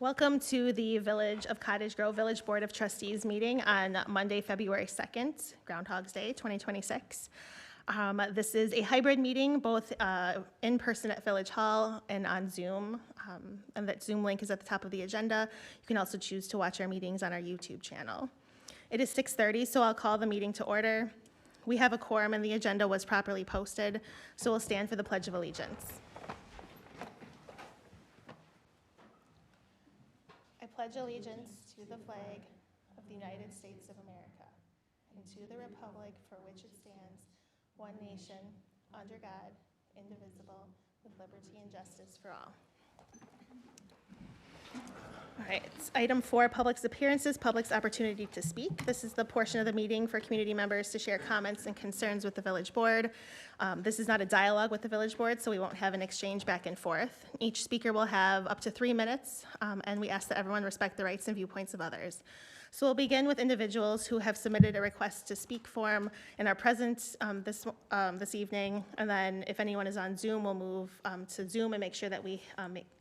Welcome to the Village of Cottage Grove Village Board of Trustees meeting on Monday, February 2nd, Groundhog's Day 2026. This is a hybrid meeting, both in person at Village Hall and on Zoom. And that Zoom link is at the top of the agenda. You can also choose to watch our meetings on our YouTube channel. It is 6:30, so I'll call the meeting to order. We have a quorum and the agenda was properly posted, so we'll stand for the Pledge of Allegiance. I pledge allegiance to the flag of the United States of America and to the republic for which it stands, one nation, under God, indivisible, with liberty and justice for all. All right, item 4, public's appearances, public's opportunity to speak. This is the portion of the meeting for community members to share comments and concerns with the village board. This is not a dialogue with the village board, so we won't have an exchange back and forth. Each speaker will have up to 3 minutes, and we ask that everyone respect the rights and viewpoints of others. So we'll begin with individuals who have submitted a request to speak form and are present this evening, and then if anyone is on Zoom, we'll move to Zoom and make sure that we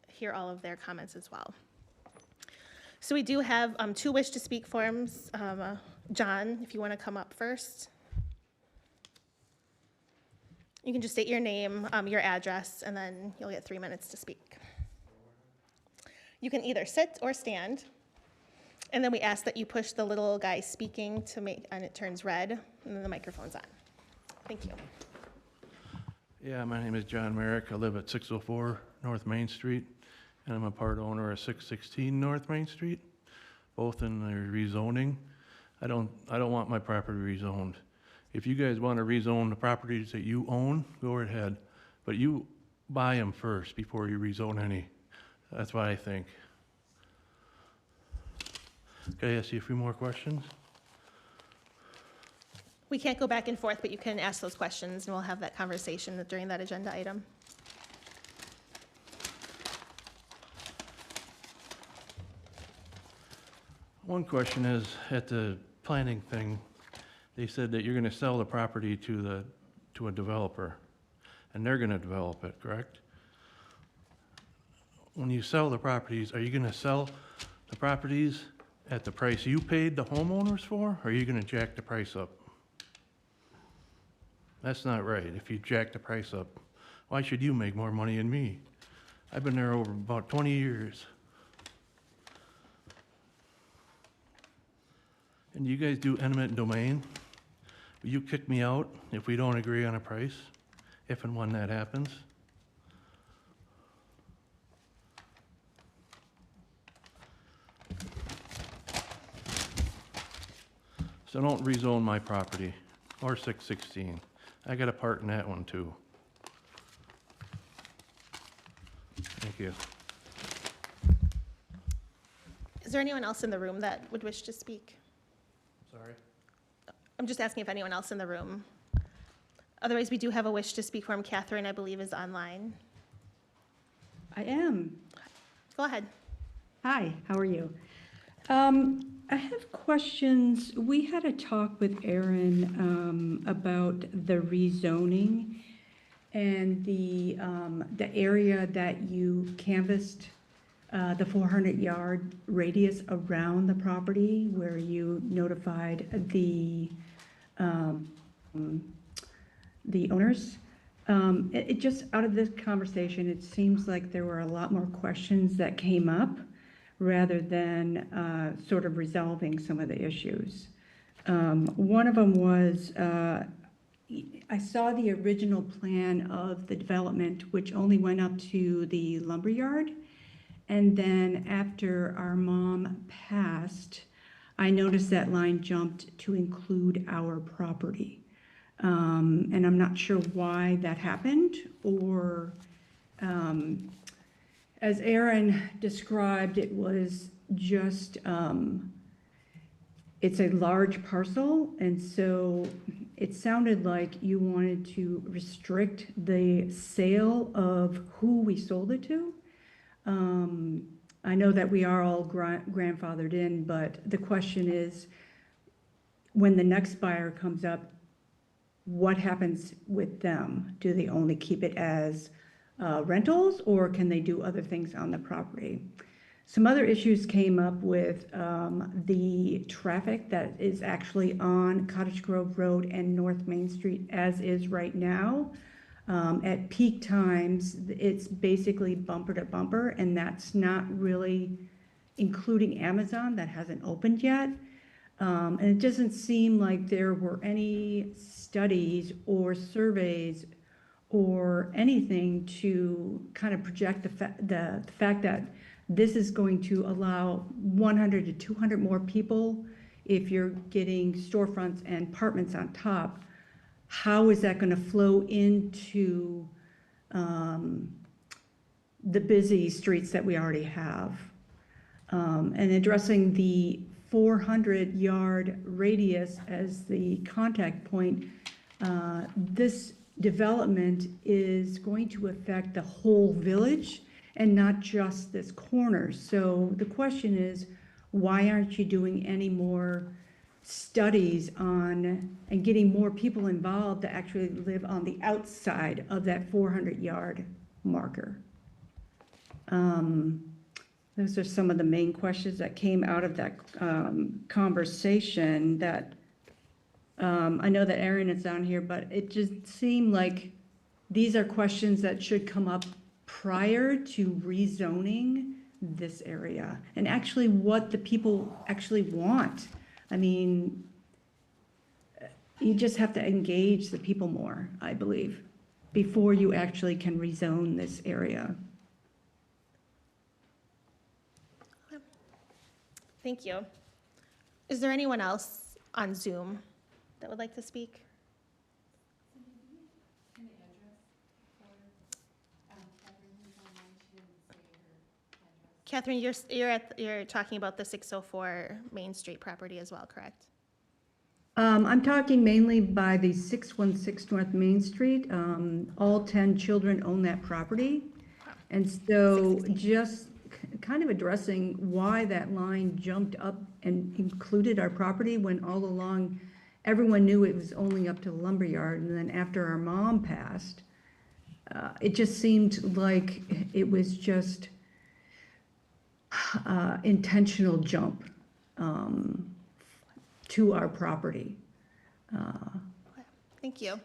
hear all of their comments as well. So we do have 2 wish to speak forms. John, if you want to come up first. You can just state your name, your address, and then you'll get 3 minutes to speak. You can either sit or stand. And then we ask that you push the little guy speaking and it turns red, and then the microphone's on. Thank you. Yeah, my name is John Merrick. I live at 604 North Main Street, and I'm a part owner of 616 North Main Street, both in the rezoning. I don't want my property rezoned. If you guys want to rezone the properties that you own, go ahead, but you buy them first before you rezone any. That's what I think. Can I ask you a few more questions? We can't go back and forth, but you can ask those questions, and we'll have that conversation during that agenda item. One question is, at the planning thing, they said that you're going to sell the property to a developer, and they're going to develop it, correct? When you sell the properties, are you going to sell the properties at the price you paid the homeowners for, or are you going to jack the price up? That's not right. If you jack the price up, why should you make more money than me? I've been there over about 20 years. And you guys do eminent domain? Will you kick me out if we don't agree on a price, if and when that happens? So don't rezone my property, or 616. I got a part in that one too. Thank you. Is there anyone else in the room that would wish to speak? Sorry? I'm just asking if anyone else in the room. Otherwise, we do have a wish to speak from Catherine, I believe, is online. I am. Go ahead. Hi, how are you? I have questions. We had a talk with Aaron about the rezoning and the area that you canvassed, the 400-yard radius around the property where you notified the owners. It just, out of this conversation, it seems like there were a lot more questions that came up rather than sort of resolving some of the issues. One of them was, I saw the original plan of the development, which only went up to the lumberyard. And then after our mom passed, I noticed that line jumped to include our property. And I'm not sure why that happened, or as Aaron described, it was just, it's a large parcel, and so it sounded like you wanted to restrict the sale of who we sold it to. I know that we are all grandfathered in, but the question is, when the next buyer comes up, what happens with them? Do they only keep it as rentals, or can they do other things on the property? Some other issues came up with the traffic that is actually on Cottage Grove Road and North Main Street as is right now. At peak times, it's basically bumper to bumper, and that's not really including Amazon, that hasn't opened yet. And it doesn't seem like there were any studies or surveys or anything to kind of project the fact that this is going to allow 100 to 200 more people if you're getting storefronts and apartments on top. How is that going to flow into the busy streets that we already have? And addressing the 400-yard radius as the contact point, this development is going to affect the whole village and not just this corner. So the question is, why aren't you doing any more studies on and getting more people involved to actually live on the outside of that 400-yard marker? Those are some of the main questions that came out of that conversation that I know that Erin is down here, but it just seemed like these are questions that should come up prior to rezoning this area and actually what the people actually want. I mean, you just have to engage the people more, I believe, before you actually can rezone this area. Thank you. Is there anyone else on Zoom that would like to speak? Catherine, you're talking about the 604 Main Street property as well, correct? I'm talking mainly by the 616 North Main Street. All 10 children own that property. And so 616. just kind of addressing why that line jumped up and included our property when all along everyone knew it was only up to the lumberyard. And then after our mom passed, it just seemed like it was just intentional jump to our property. Okay, thank you.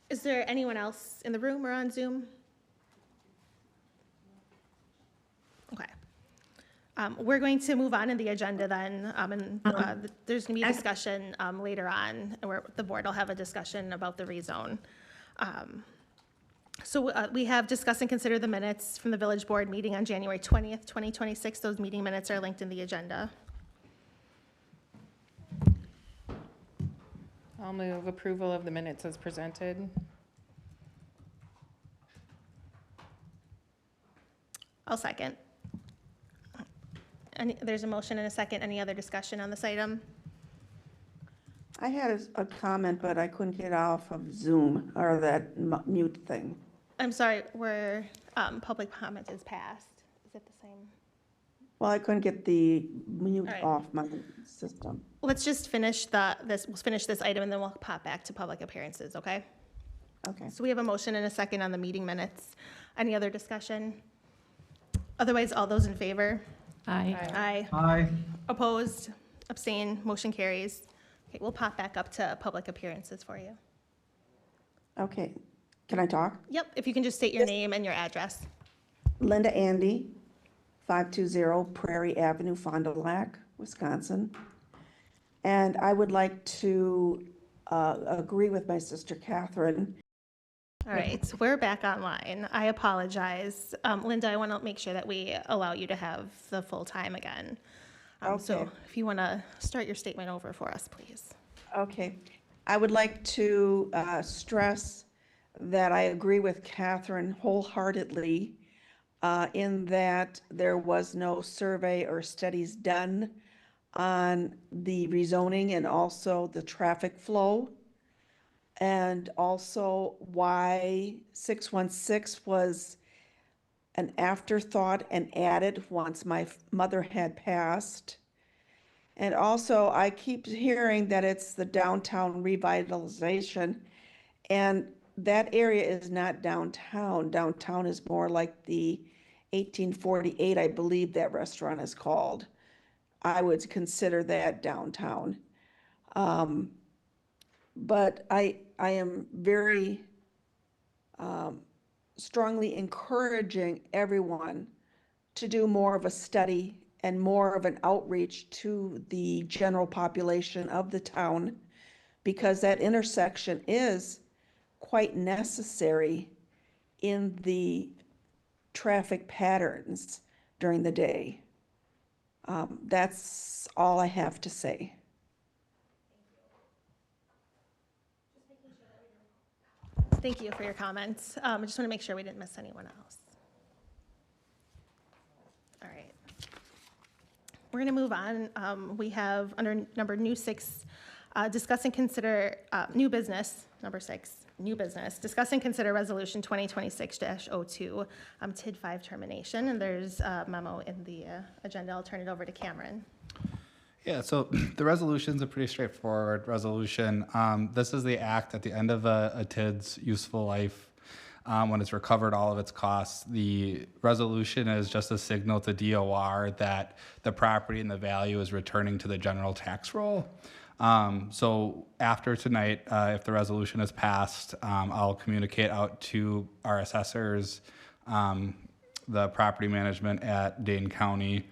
Is there anyone else in the room or on Zoom? Okay. We're going to move on in the agenda then, and there's going to be a discussion later on where the board will have a discussion about the rezone. So we have discussed and considered the minutes from the village board meeting on January 20th, 2026. Those meeting minutes are linked in the agenda. I'll move approval of the minutes as presented. I'll second. There's a motion and a second. Any other discussion on this item? I had a comment, but I couldn't get off of Zoom or that mute thing. I'm sorry, where public comment is passed. Is it the same? Well, I couldn't get the mute All right. off my system. Let's just finish we'll finish this item and then we'll pop back to public appearances, okay? Okay. So we have a motion and a second on the meeting minutes. Any other discussion? Otherwise, all those in favor? Aye. Aye. Aye. Opposed? Abstain? Motion carries. Okay, we'll pop back up to public appearances for you. Okay. Can I talk? Yep, if you can just state your name and your address. Linda Andy, 520 Prairie Avenue, Fond du Lac, Wisconsin. And I would like to agree with my sister Catherine. All right, so we're back online. I apologize. Linda, I want to make sure that we allow you to have the full time again. So Okay. if you want to start your statement over for us, please. Okay. I would like to stress that I agree with Catherine wholeheartedly in that there was no survey or studies done on the rezoning and also the traffic flow. And also why 616 was an afterthought and added once my mother had passed. And also I keep hearing that it's the downtown revitalization, and that area is not downtown. Downtown is more like the 1848, I believe that restaurant is called. I would consider that downtown. But I am very strongly encouraging everyone to do more of a study and more of an outreach to the general population of the town, because that intersection is quite necessary in the traffic patterns during the day. That's all I have to say. Thank you for your comments. I just want to make sure we didn't miss anyone else. All right. We're going to move on. We have under number new 6, discuss and consider new business, number 6, new business. Discuss and consider resolution 2026-02, TID 5 termination. And there's a memo in the agenda. I'll turn it over to Cameron. Yeah, so the resolution's a pretty straightforward resolution. This is the act at the end of a TID's useful life, when it's recovered all of its costs. The resolution is just a signal to DOR that the property and the value is returning to the general tax roll. So after tonight, if the resolution is passed, I'll communicate out to our assessors, the property management at Dane County,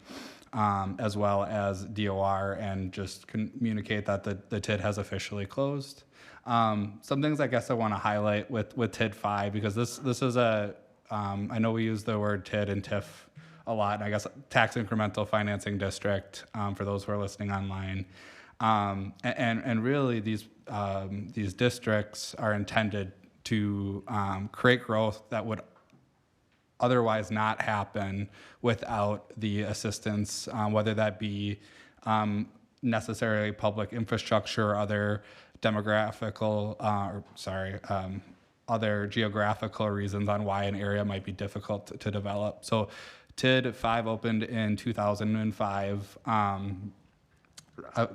as well as DOR, and just communicate that the TID has officially closed. Some things I guess I want to highlight with TID 5, because this is I know we use the word TID and TIF a lot, and I guess tax incremental financing district, for those who are listening online. And really these districts are intended to create growth that would otherwise not happen without the assistance, whether that be necessarily public infrastructure or other other geographical reasons on why an area might be difficult to develop. So TID 5 opened in 2005,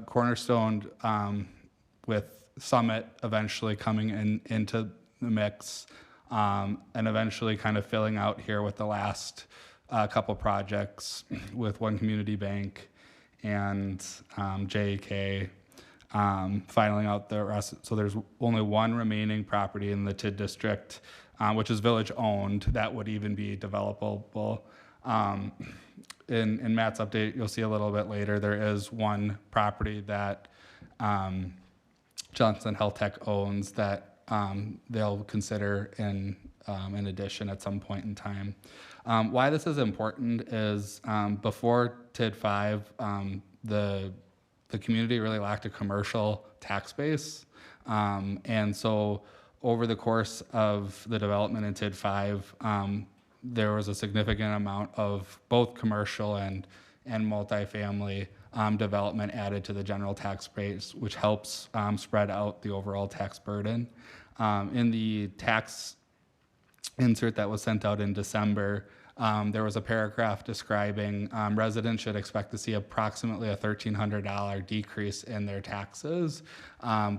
cornerstoned with Summit eventually coming into the mix. And eventually kind of filling out here with the last couple projects with One Community Bank and JK, filing out the rest. So there's only one remaining property in the TID district, which is village owned, that would even be developable. In Matt's update, you'll see a little bit later, there is one property that Johnson Health Tech owns that they'll consider in addition at some point in time. Why this is important is before TID 5, the community really lacked a commercial tax base. And so over the course of the development in TID 5, there was a significant amount of both commercial and multifamily development added to the general tax base, which helps spread out the overall tax burden. In the tax insert that was sent out in December, there was a paragraph describing residents should expect to see approximately a $1,300 decrease in their taxes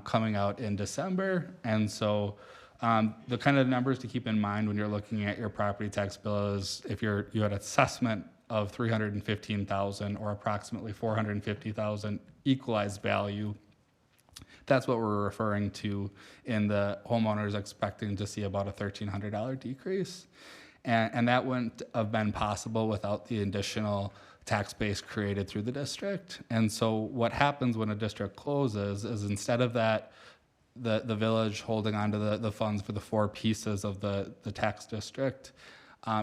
coming out in December. And so the kind of numbers to keep in mind when you're looking at your property tax bill is if you had assessment of $315,000 or approximately $450,000 equalized value. That's what we're referring to in the homeowners expecting to see about a $1,300 decrease. And that wouldn't have been possible without the additional tax base created through the district. And so what happens when a district closes is instead of that, the village holding onto the funds for the 4 pieces of the tax district,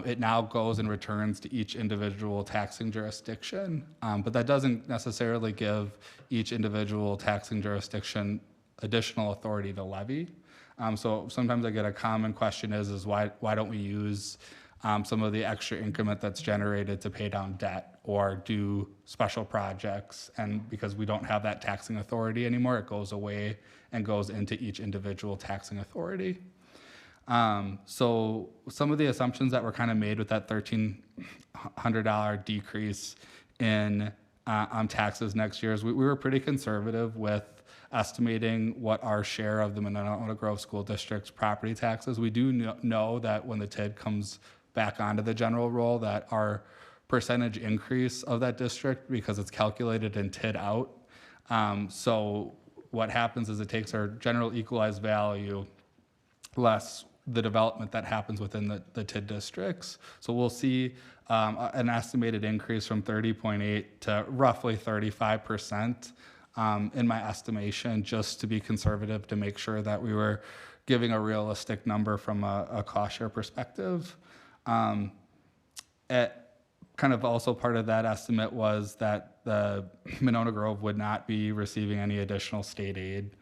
it now goes and returns to each individual taxing jurisdiction. But that doesn't necessarily give each individual taxing jurisdiction additional authority to levy. So sometimes I get a common question is why don't we use some of the extra increment that's generated to pay down debt or do special projects? And because we don't have that taxing authority anymore, it goes away and goes into each individual taxing authority. So some of the assumptions that were kind of made with that $1,300 decrease in on taxes next year is we were pretty conservative with estimating what our share of the Monona Grove School District's property taxes. We do know that when the TID comes back onto the general roll, that our percentage increase of that district, because it's calculated in TID out. So what happens is it takes our general equalized value less the development that happens within the TID districts. So we'll see an estimated increase from 30.8 to roughly 35% in my estimation, just to be conservative, to make sure that we were giving a realistic number from a cost share perspective. Kind of also part of that estimate was that the Monona Grove would not be receiving any additional state aid.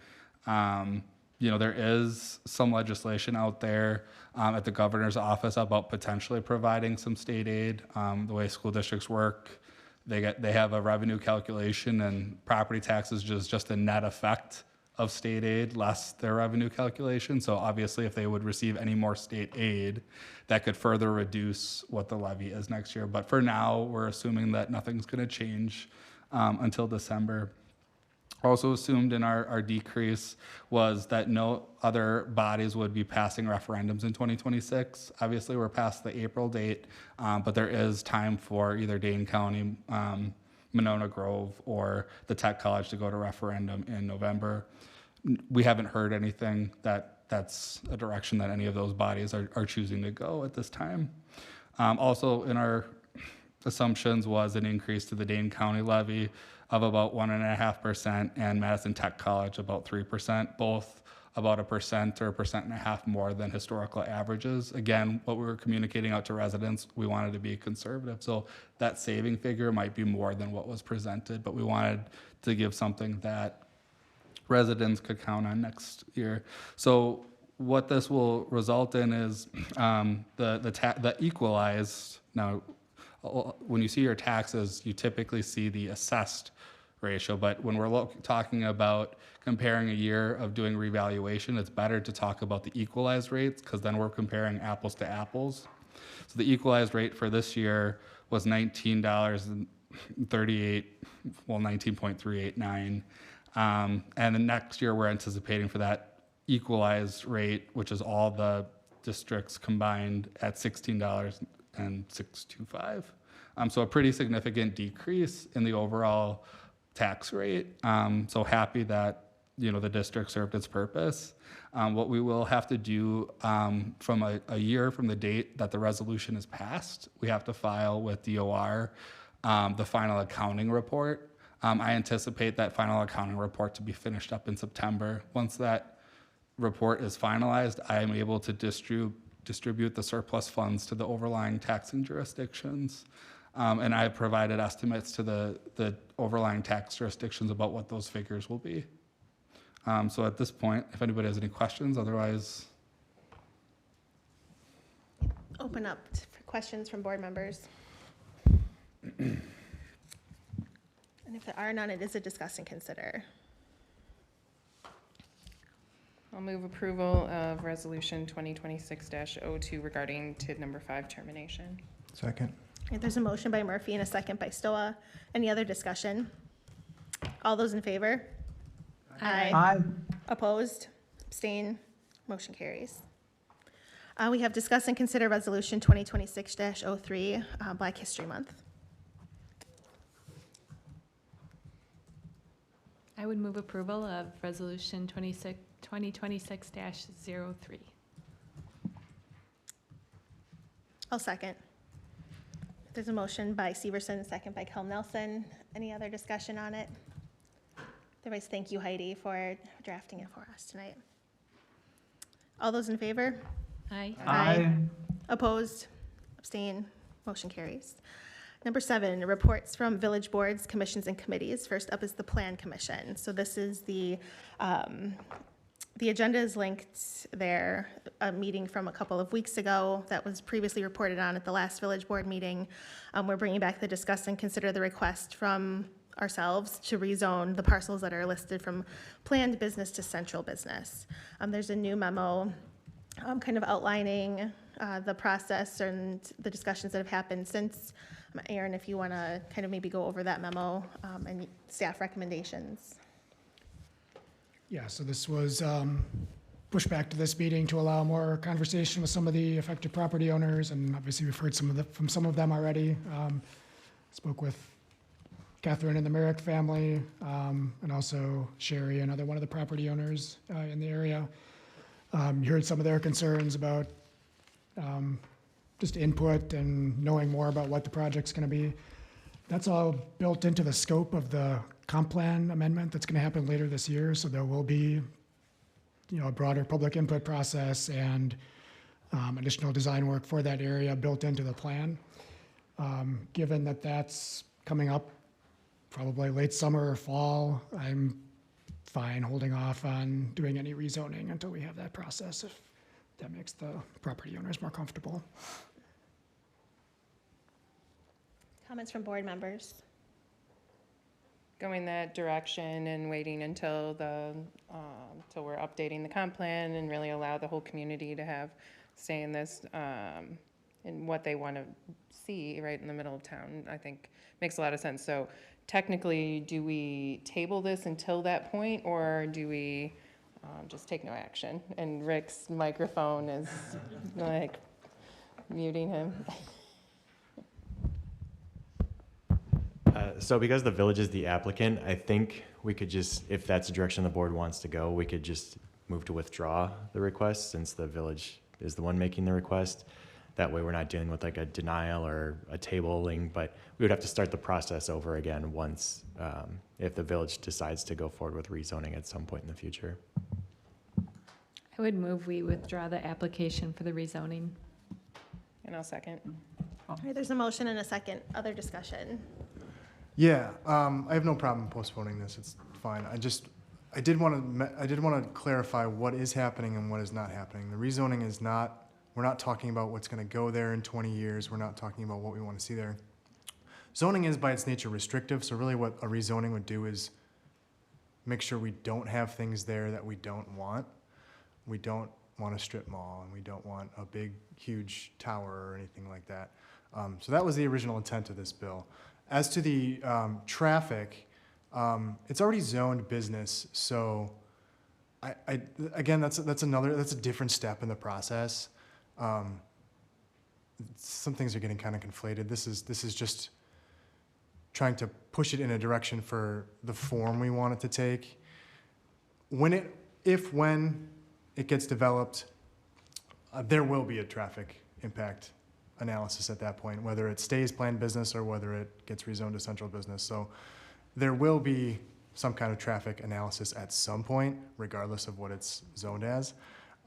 There is some legislation out there at the governor's office about potentially providing some state aid. The way school districts work, they have a revenue calculation, and property taxes is just a net effect of state aid less their revenue calculation. So obviously, if they would receive any more state aid, that could further reduce what the levy is next year. But for now, we're assuming that nothing's going to change until December. Also assumed in our decrease was that no other bodies would be passing referendums in 2026. Obviously, we're past the April date, but there is time for either Dane County, Monona Grove, or the Tech College to go to referendum in November. We haven't heard anything that's a direction that any of those bodies are choosing to go at this time. Also in our assumptions was an increase to the Dane County levy of about 1.5%, and Madison Tech College about 3%, both about 1% or 1.5% more than historical averages. Again, what we were communicating out to residents, we wanted to be conservative. So that saving figure might be more than what was presented, but we wanted to give something that residents could count on next year. So what this will result in is the equalized. Now, when you see your taxes, you typically see the assessed ratio, but when we're talking about comparing a year of doing revaluation, it's better to talk about the equalized rates, because then we're comparing apples to apples. So the equalized rate for this year was $19.38, well, 19.389. And the next year we're anticipating for that equalized rate, which is all the districts combined, at $16.625. So a pretty significant decrease in the overall tax rate. So happy that the district served its purpose. What we will have to do from a year from the date that the resolution is passed, we have to file with DOR the final accounting report. I anticipate that final accounting report to be finished up in September. Once that report is finalized, I am able to distribute the surplus funds to the overlying taxing jurisdictions. And I have provided estimates to the overlying tax jurisdictions about what those figures will be. So at this point, if anybody has any questions, otherwise. Open up for questions from board members. And if there are none, it is a discuss and consider. I'll move approval of resolution 2026-02 regarding TID number 5 termination. Second. Okay, there's a motion by Murphy and a second by Stoa. Any other discussion? All those in favor? Aye. Opposed? Abstain? Motion carries. We have discuss and consider resolution 2026-03, Black History Month. I would move approval of resolution 2026-03. I'll second. There's a motion by Severson, a second by Kel Nelson. Any other discussion on it? Otherwise, thank you, Heidi, for drafting it for us tonight. All those in favor? Aye. Opposed? Abstain? Motion carries. Number 7, reports from village boards, commissions, and committees. First up is the Plan Commission. So this is the agenda is linked there, a meeting from a couple of weeks ago that was previously reported on at the last village board meeting. We're bringing back the discuss and consider the request from ourselves to rezone the parcels that are listed from planned business to central business. There's a new memo kind of outlining the process and the discussions that have happened since. Aaron, if you want to kind of maybe go over that memo and staff recommendations. Yeah, so this was pushed back to this meeting to allow more conversation with some of the affected property owners, and obviously we've heard from some of them already. Spoke with Catherine and the Merrick family, and also Sherry, another one of the property owners in the area. You heard some of their concerns about just input and knowing more about what the project's going to be. That's all built into the scope of the comp plan amendment that's going to happen later this year. So there will be, a broader public input process and additional design work for that area built into the plan. Given that that's coming up probably late summer or fall, I'm fine holding off on doing any rezoning until we have that process, if that makes the property owners more comfortable. Comments from board members? Going that direction and waiting until till we're updating the comp plan and really allow the whole community to have say in this, and what they want to see right in the middle of town, I think makes a lot of sense. So technically, do we table this until that point, or do we just take no action? And Rick's microphone is like muting him. So because the village is the applicant, I think we could just, if that's the direction the board wants to go, we could just move to withdraw the request since the village is the one making the request. That way we're not dealing with like a denial or a tabling, but we would have to start the process over again once, if the village decides to go forward with rezoning at some point in the future. I would move we withdraw the application for the rezoning. And I'll second. All right, there's a motion and a second. Other discussion? Yeah, I have no problem postponing this. It's fine. I did want to clarify what is happening and what is not happening. The rezoning is not, we're not talking about what's going to go there in 20 years. We're not talking about what we want to see there. Zoning is by its nature restrictive, so really what a rezoning would do is make sure we don't have things there that we don't want. We don't want a strip mall, and we don't want a big, huge tower or anything like that. So that was the original intent of this bill. As to the traffic, it's already zoned business, so again, that's a different step in the process. Some things are getting kind of conflated. This is just trying to push it in a direction for the form we want it to take. When it gets developed, there will be a traffic impact analysis at that point, whether it stays planned business or whether it gets rezoned to central business. So there will be some kind of traffic analysis at some point, regardless of what it's zoned as.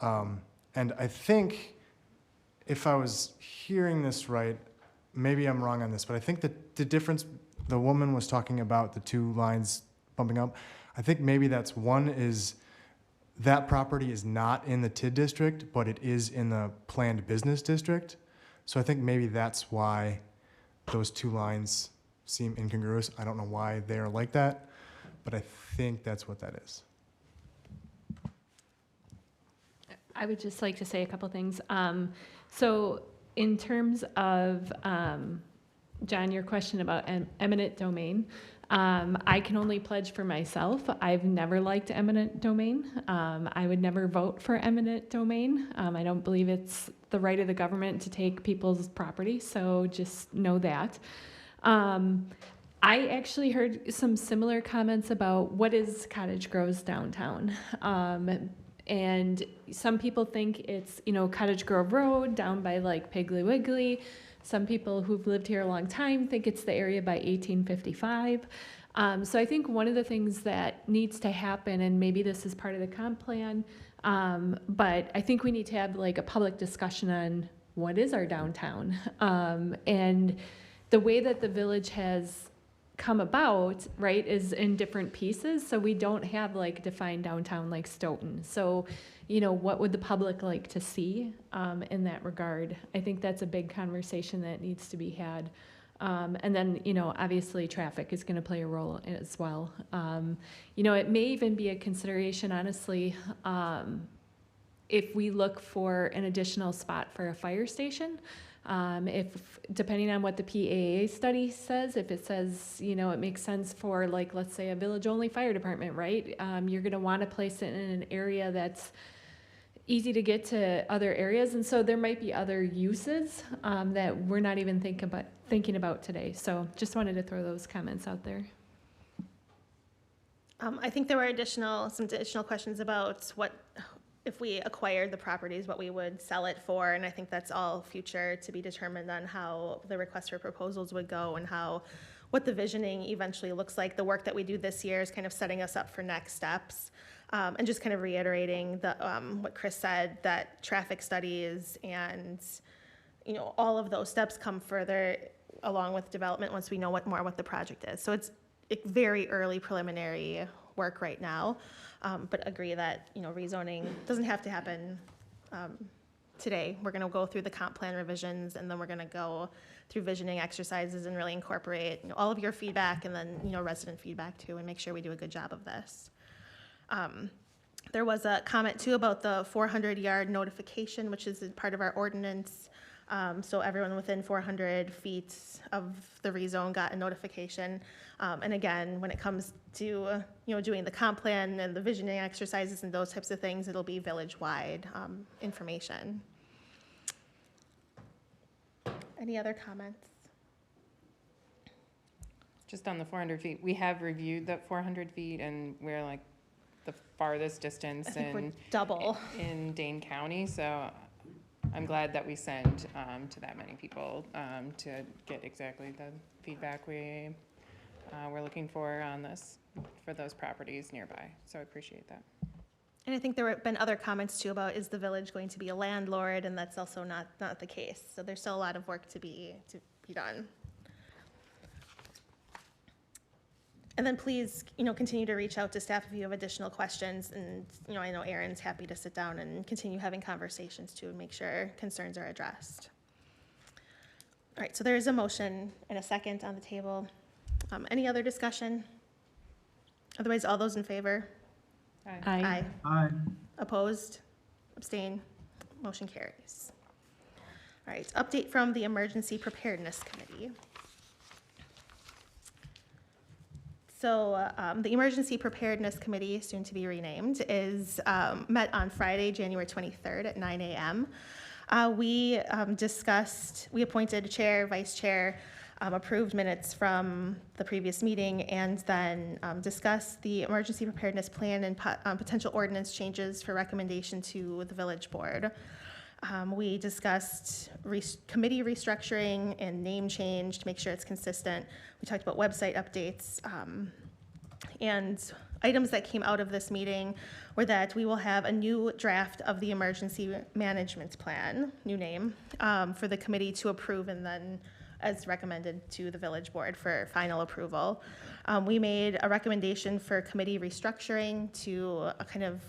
And I think, if I was hearing this right, maybe I'm wrong on this, but I think that the difference, the woman was talking about the two lines bumping up. I think maybe that's one is that property is not in the TID district, but it is in the planned business district. So I think maybe that's why those two lines seem incongruous. I don't know why they are like that, but I think that's what that is. I would just like to say a couple things. So in terms of, John, your question about eminent domain, I can only pledge for myself. I've never liked eminent domain. I would never vote for eminent domain. I don't believe it's the right of the government to take people's property, so just know that. I actually heard some similar comments about what is Cottage Grove's downtown. And some people think it's, Cottage Grove Road down by like Piggly Wiggly. Some people who've lived here a long time think it's the area by 1855. So I think one of the things that needs to happen, and maybe this is part of the comp plan, but I think we need to have like a public discussion on what is our downtown. And the way that the village has come about, right, is in different pieces. So we don't have like defined downtown like Stoughton. So, what would the public like to see in that regard? I think that's a big conversation that needs to be had. And then, obviously traffic is going to play a role as well. It may even be a consideration, honestly, if we look for an additional spot for a fire station. If, depending on what the PAA study says, if it says, it makes sense for like, let's say a village-only fire department, right? You're going to want to place it in an area that's easy to get to other areas, and so there might be other uses that we're not even thinking about today. So just wanted to throw those comments out there. I think there were some additional questions about what, if we acquired the properties, what we would sell it for, and I think that's all future to be determined on how the request for proposals would go and what the visioning eventually looks like. The work that we do this year is kind of setting us up for next steps. And just kind of reiterating what Chris said, that traffic studies and, all of those steps come further along with development once we know what the project is. So it's very early preliminary work right now, but agree that, rezoning doesn't have to happen today. We're going to go through the comp plan revisions, and then we're going to go through visioning exercises and really incorporate all of your feedback, and then, resident feedback too, and make sure we do a good job of this. There was a comment too about the 400-yard notification, which is part of our ordinance. So everyone within 400 feet of the rezone got a notification. And again, when it comes to, doing the comp plan and the visioning exercises and those types of things, it'll be village-wide information. Any other comments? Just on the 400 feet, we have reviewed that 400 feet, and we're like the farthest distance I think we're double. in Dane County, so I'm glad that we sent to that many people to get exactly the feedback we're looking for on this, for those properties nearby, so I appreciate that. And I think there have been other comments too about, is the village going to be a landlord? And that's also not the case. So there's still a lot of work to be done. And then please, continue to reach out to staff if you have additional questions. And, I know Erin's happy to sit down and continue having conversations too and make sure concerns are addressed. All right, so there is a motion and a second on the table. Any other discussion? Otherwise, all those in favor? Aye. Aye. Opposed? Abstain? Motion carries. All right, update from the Emergency Preparedness Committee. So the Emergency Preparedness Committee, soon to be renamed, is met on Friday, January 23rd at 9 a.m. We appointed a chair, vice chair, approved minutes from the previous meeting, and then discussed the emergency preparedness plan and potential ordinance changes for recommendation to the village board. We discussed committee restructuring and name change to make sure it's consistent. We talked about website updates. And items that came out of this meeting were that we will have a new draft of the emergency management plan, new name, for the committee to approve and then as recommended to the village board for final approval. We made a recommendation for committee restructuring to kind of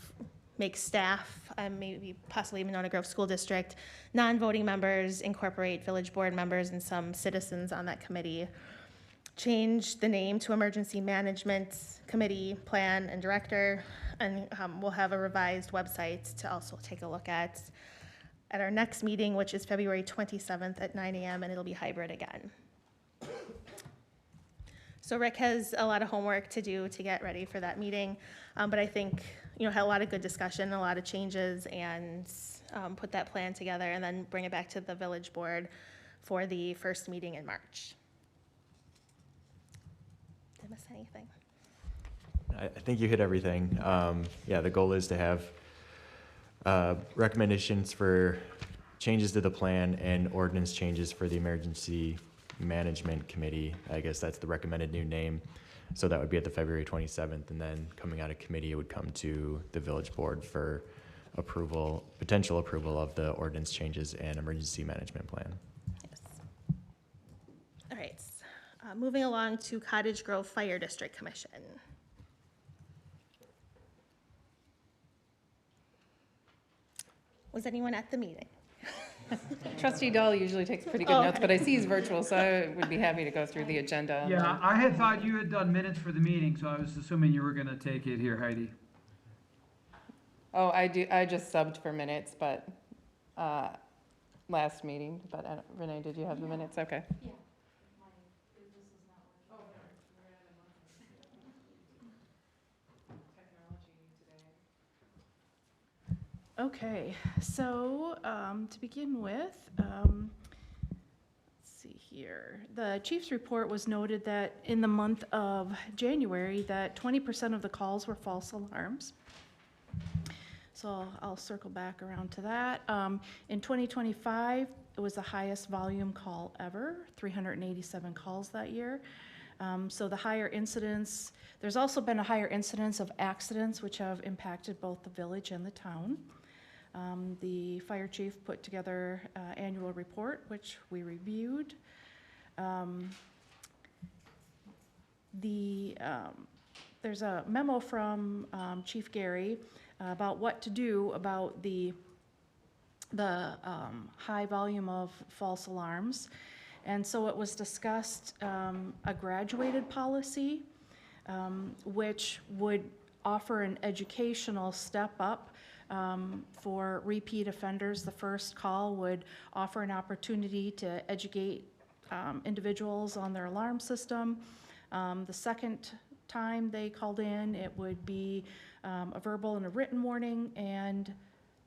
make staff, maybe possibly even Nona Grove School District, non-voting members, incorporate village board members and some citizens on that committee. Change the name to Emergency Management Committee, Plan and Director, and we'll have a revised website to also take a look at our next meeting, which is February 27th at 9 a.m., and it'll be hybrid again. So Rick has a lot of homework to do to get ready for that meeting, but I think, had a lot of good discussion, a lot of changes, and put that plan together and then bring it back to the village board for the first meeting in March. Did I miss anything? I think you hit everything. Yeah, the goal is to have recommendations for changes to the plan and ordinance changes for the Emergency Management Committee. I guess that's the recommended new name. So that would be at the February 27th, and then coming out of committee, it would come to the village board for approval, potential approval of the ordinance changes and emergency management plan. Yes. All right. Moving along to Cottage Grove Fire District Commission. Was anyone at the meeting? Trustee Dahl usually takes pretty good notes, but I see he's virtual, so I would be happy to go through the agenda. Yeah, I had thought you had done minutes for the meeting, so I was assuming you were gonna take it here, Heidi. Oh, I just subbed for minutes, but last meeting, but Renee, did you have the minutes? Okay. Yeah. Okay, so to begin with, let's see here. The chief's report was noted that in the month of January that 20% of the calls were false alarms. So I'll circle back around to that. In 2025, it was the highest volume call ever, 387 calls that year. So the higher incidence, there's also been a higher incidence of accidents which have impacted both the village and the town. The fire chief put together an annual report, which we reviewed. There's a memo from Chief Gary about what to do about the high volume of false alarms. And so it was discussed a graduated policy, which would offer an educational step up for repeat offenders. The first call would offer an opportunity to educate individuals on their alarm system. The second time they called in, it would be a verbal and a written warning, and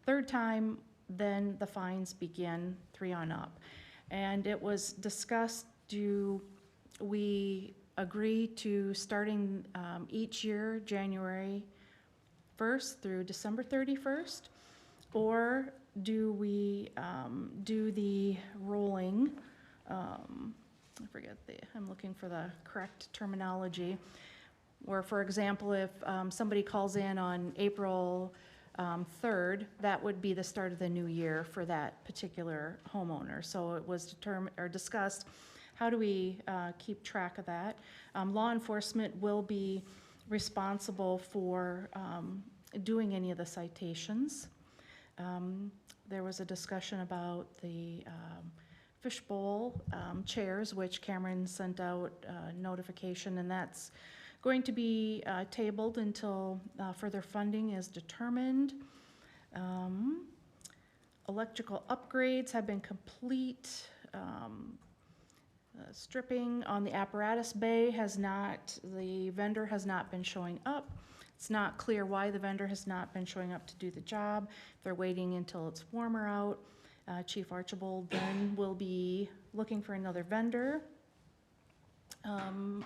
third time, then the fines begin, 3 on up. And it was discussed, do we agree to starting each year, January 1st through December 31st? Or do we do the rolling, I forget I'm looking for the correct terminology, where, for example, if somebody calls in on April 3rd, that would be the start of the new year for that particular homeowner. So it was determined or discussed, how do we keep track of that? Law enforcement will be responsible for doing any of the citations. There was a discussion about the fishbowl chairs, which Cameron sent out notification, and that's going to be tabled until further funding is determined. Electrical upgrades have been complete. Stripping on the apparatus bay the vendor has not been showing up. It's not clear why the vendor has not been showing up to do the job. They're waiting until it's warmer out. Chief Archibald then will be looking for another vendor,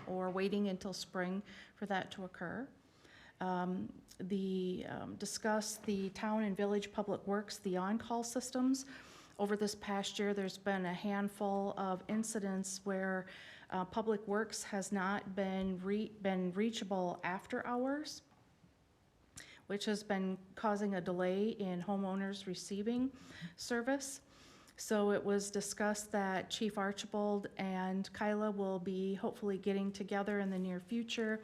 or waiting until spring for that to occur. Discuss the town and village public works, the on-call systems. Over this past year, there's been a handful of incidents where public works has not been reachable after hours, which has been causing a delay in homeowners receiving service. So it was discussed that Chief Archibald and Kyla will be hopefully getting together in the near future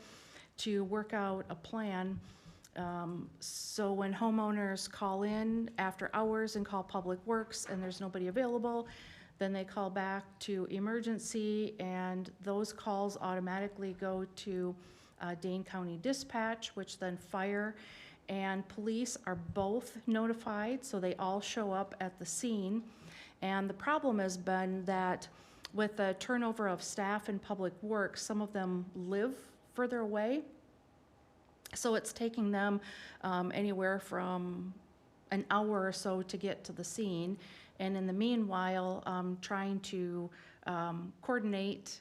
to work out a plan. So when homeowners call in after hours and call Public Works and there's nobody available, then they call back to emergency, and those calls automatically go to Dane County Dispatch, which then fire and police are both notified, so they all show up at the scene. And the problem has been that with the turnover of staff in Public Works, some of them live further away. So it's taking them anywhere from an hour or so to get to the scene. And in the meanwhile, trying to coordinate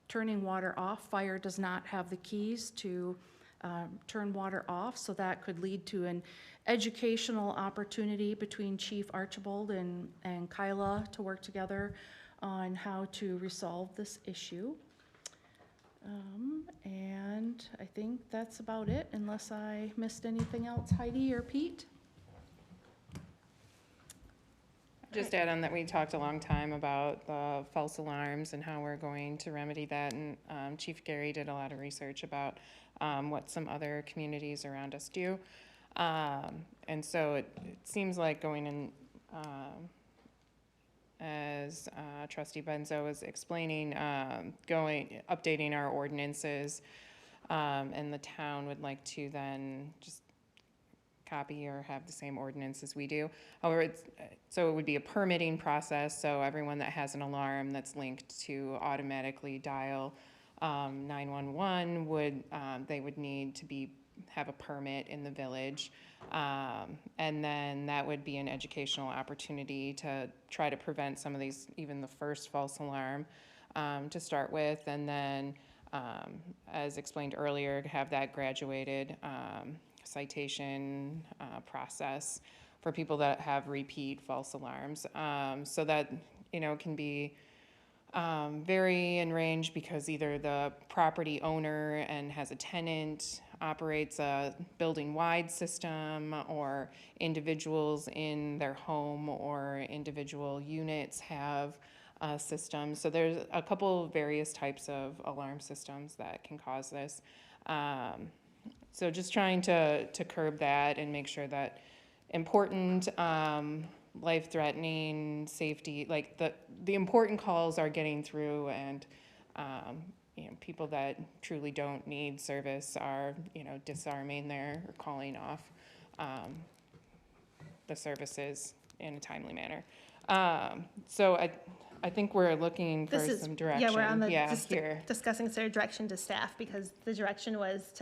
turning water off. Fire does not have the keys to turn water off, so that could lead to an educational opportunity between Chief Archibald and Kyla to work together on how to resolve this issue. And I think that's about it, unless I missed anything else. Heidi or Pete? Just add on that we talked a long time about the false alarms and how we're going to remedy that, and Chief Gary did a lot of research about what some other communities around us do. And so it seems like going in, as Trustee Benzo was explaining, updating our ordinances, and the town would like to then just copy or have the same ordinance as we do. However, so it would be a permitting process, so everyone that has an alarm that's linked to automatically dial 911 they would need to be have a permit in the village. And then that would be an educational opportunity to try to prevent some of these, even the first false alarm to start with. And then, as explained earlier, to have that graduated citation process for people that have repeat false alarms. So that, can be vary in range because either the property owner and has a tenant operates a building-wide system, or individuals in their home or individual units have a system. So there's a couple of various types of alarm systems that can cause this. So just trying to curb that and make sure that important life-threatening safety, like the important calls are getting through, and people that truly don't need service are disarming their or calling off the services in a timely manner. So I think we're looking for This is, some direction. yeah, we're on the, Here. discussing sort of direction to staff, because the direction was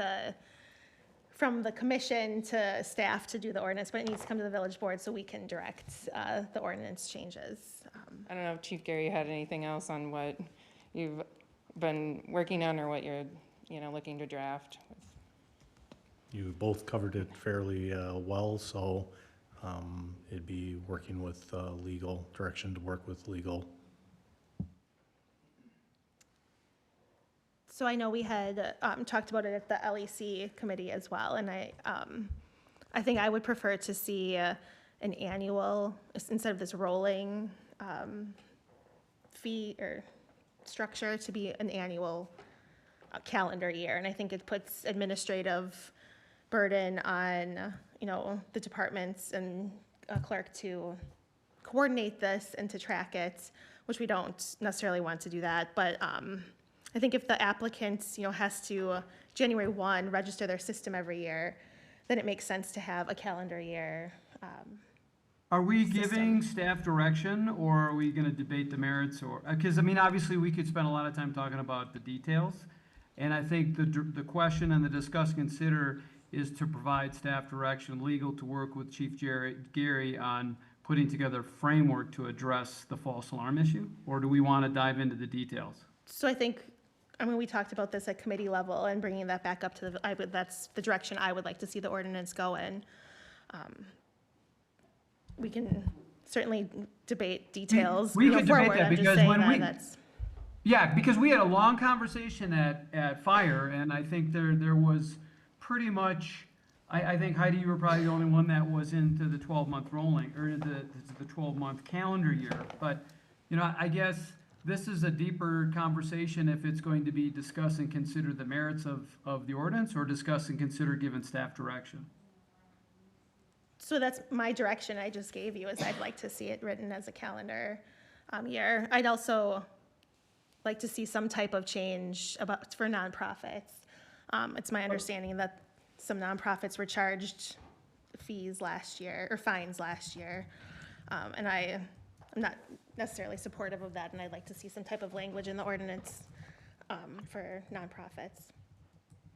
from the commission to staff to do the ordinance, but it needs to come to the village board so we can direct the ordinance changes. I don't know if Chief Gary had anything else on what you've been working on or what you're, looking to draft. You both covered it fairly well, so it'd be working with legal direction to work with legal. So I know we had talked about it at the LEC committee as well, and I think I would prefer to see an annual, instead of this rolling fee or structure, to be an annual calendar year. And I think it puts administrative burden on, the departments and clerk to coordinate this and to track it, which we don't necessarily want to do that. But I think if the applicant, has to January 1 register their system every year, then it makes sense to have a calendar year. Are we giving staff direction, or are we gonna debate the merits, or, because, obviously, we could spend a lot of time talking about the details. And I think the question and the discuss, consider is to provide staff direction, legal to work with Chief Gary on putting together a framework to address the false alarm issue? Or do we wanna dive into the details? So I think, we talked about this at committee level and bringing that back up to that's the direction I would like to see the ordinance go in. We can certainly debate details We could debate forward. that, I'm just because saying when that we- that's. Yeah, because we had a long conversation at Fire, and I think there was pretty much, I think Heidi, you were probably the only one that was into the 12-month rolling, or the 12-month calendar year. But, I guess this is a deeper conversation if it's going to be discuss and consider the merits of the ordinance, or discuss and consider giving staff direction. So that's my direction I just gave you, is I'd like to see it written as a calendar year. I'd also like to see some type of change for nonprofits. It's my understanding that some nonprofits were charged fees last year, or fines last year. And I'm not necessarily supportive of that, and I'd like to see some type of language in the ordinance for nonprofits.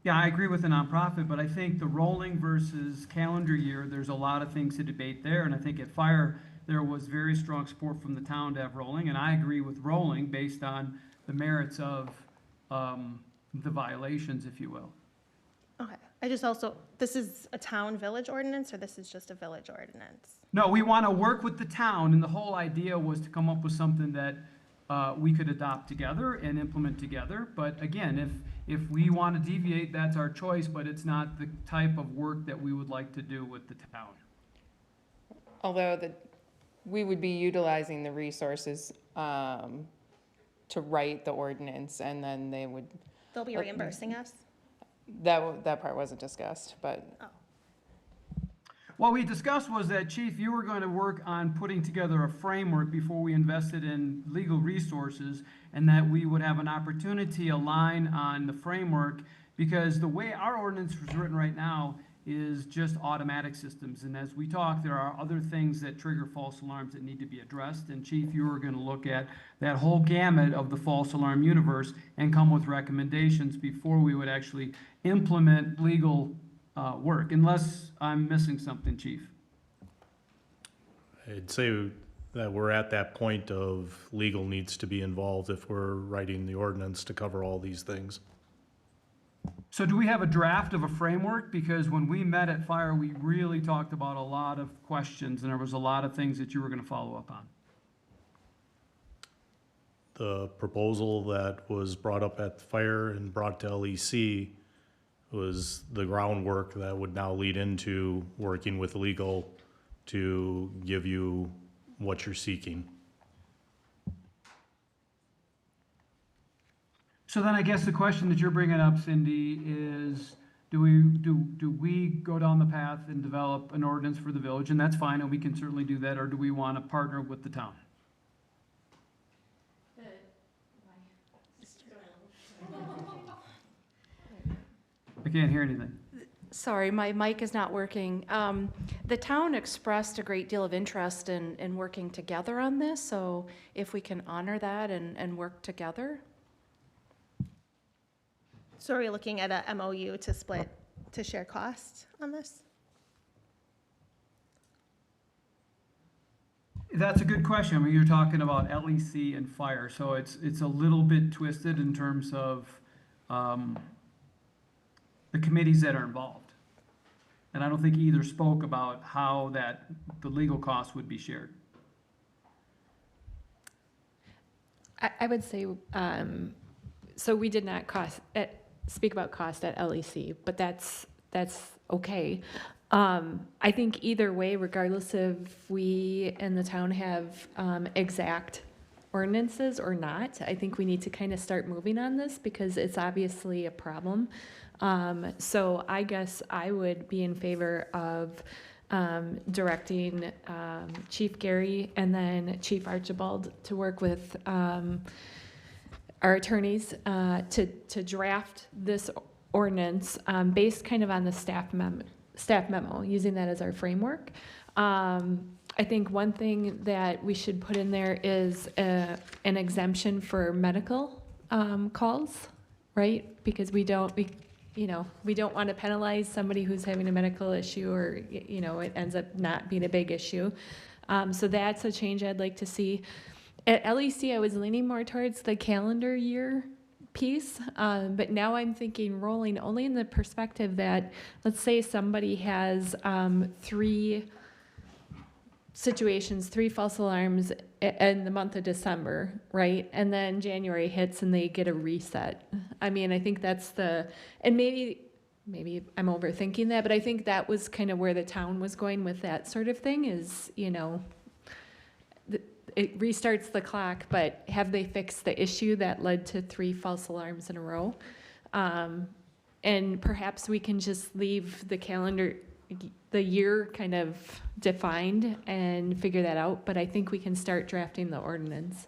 Yeah, I agree with the nonprofit, but I think the rolling versus calendar year, there's a lot of things to debate there. And I think at Fire, there was very strong support from the town to have rolling, and I agree with rolling based on the merits of the violations, if you will. Okay, this is a town-village ordinance, or this is just a village ordinance? No, we want to work with the town, and the whole idea was to come up with something that we could adopt together and implement together. But again, if we want to deviate, that's our choice, but it's not the type of work that we would like to do with the town. Although we would be utilizing the resources to write the ordinance, and then They'll be reimbursing us? that part wasn't discussed, but What we discussed was that, Chief, you were going to work on putting together a framework before we invested in legal resources, and that we would have an opportunity align on the framework, because the way our ordinance is written right now is just automatic systems. And as we talk, there are other things that trigger false alarms that need to be addressed. And Chief, you were going to look at that whole gamut of the false alarm universe and come with recommendations before we would actually implement legal work, unless I'm missing something, Chief. I'd say that we're at that point of legal needs to be involved if we're writing the ordinance to cover all these things. So do we have a draft of a framework? Because when we met at Fire, we really talked about a lot of questions, and there was a lot of things that you were gonna follow up on. The proposal that was brought up at Fire and brought to LEC was the groundwork that would now lead into working with legal to give you what you're seeking. So then I guess the question that you're bringing up, Cindy, is do we go down the path and develop an ordinance for the village? And that's fine, and we can certainly do that, or do we want to partner with the town? I can't hear anything. Sorry, my mic is not working. The town expressed a great deal of interest in working together on this, so if we can honor that and work together. So are we looking at a MOU to share costs on this? That's a good question. I mean, you're talking about LEC and Fire, so it's a little bit twisted in terms of the committees that are involved. And I don't think either spoke about how the legal costs would be shared. I would say, so we did not speak about cost at LEC, but that's okay. I think either way, regardless if we and the town have exact ordinances or not, I think we need to kind of start moving on this because it's obviously a problem. So I guess I would be in favor of directing Chief Gary and then Chief Archibald to work with our attorneys to draft this ordinance based kind of on the staff memo, using that as our framework. I think one thing that we should put in there is an exemption for medical calls, right? Because we don't want to penalize somebody who's having a medical issue or, it ends up not being a big issue. So that's a change I'd like to see. At LEC, I was leaning more towards the calendar year piece, but now I'm thinking rolling only in the perspective that, let's say somebody has 3 situations, 3 false alarms in the month of December, right? And then January hits and they get a reset. I mean, I think that's and maybe I'm overthinking that, but I think that was kind of where the town was going with that sort of thing is, it restarts the clock, but have they fixed the issue that led to 3 false alarms in a row? And perhaps we can just leave the year kind of defined and figure that out, but I think we can start drafting the ordinance.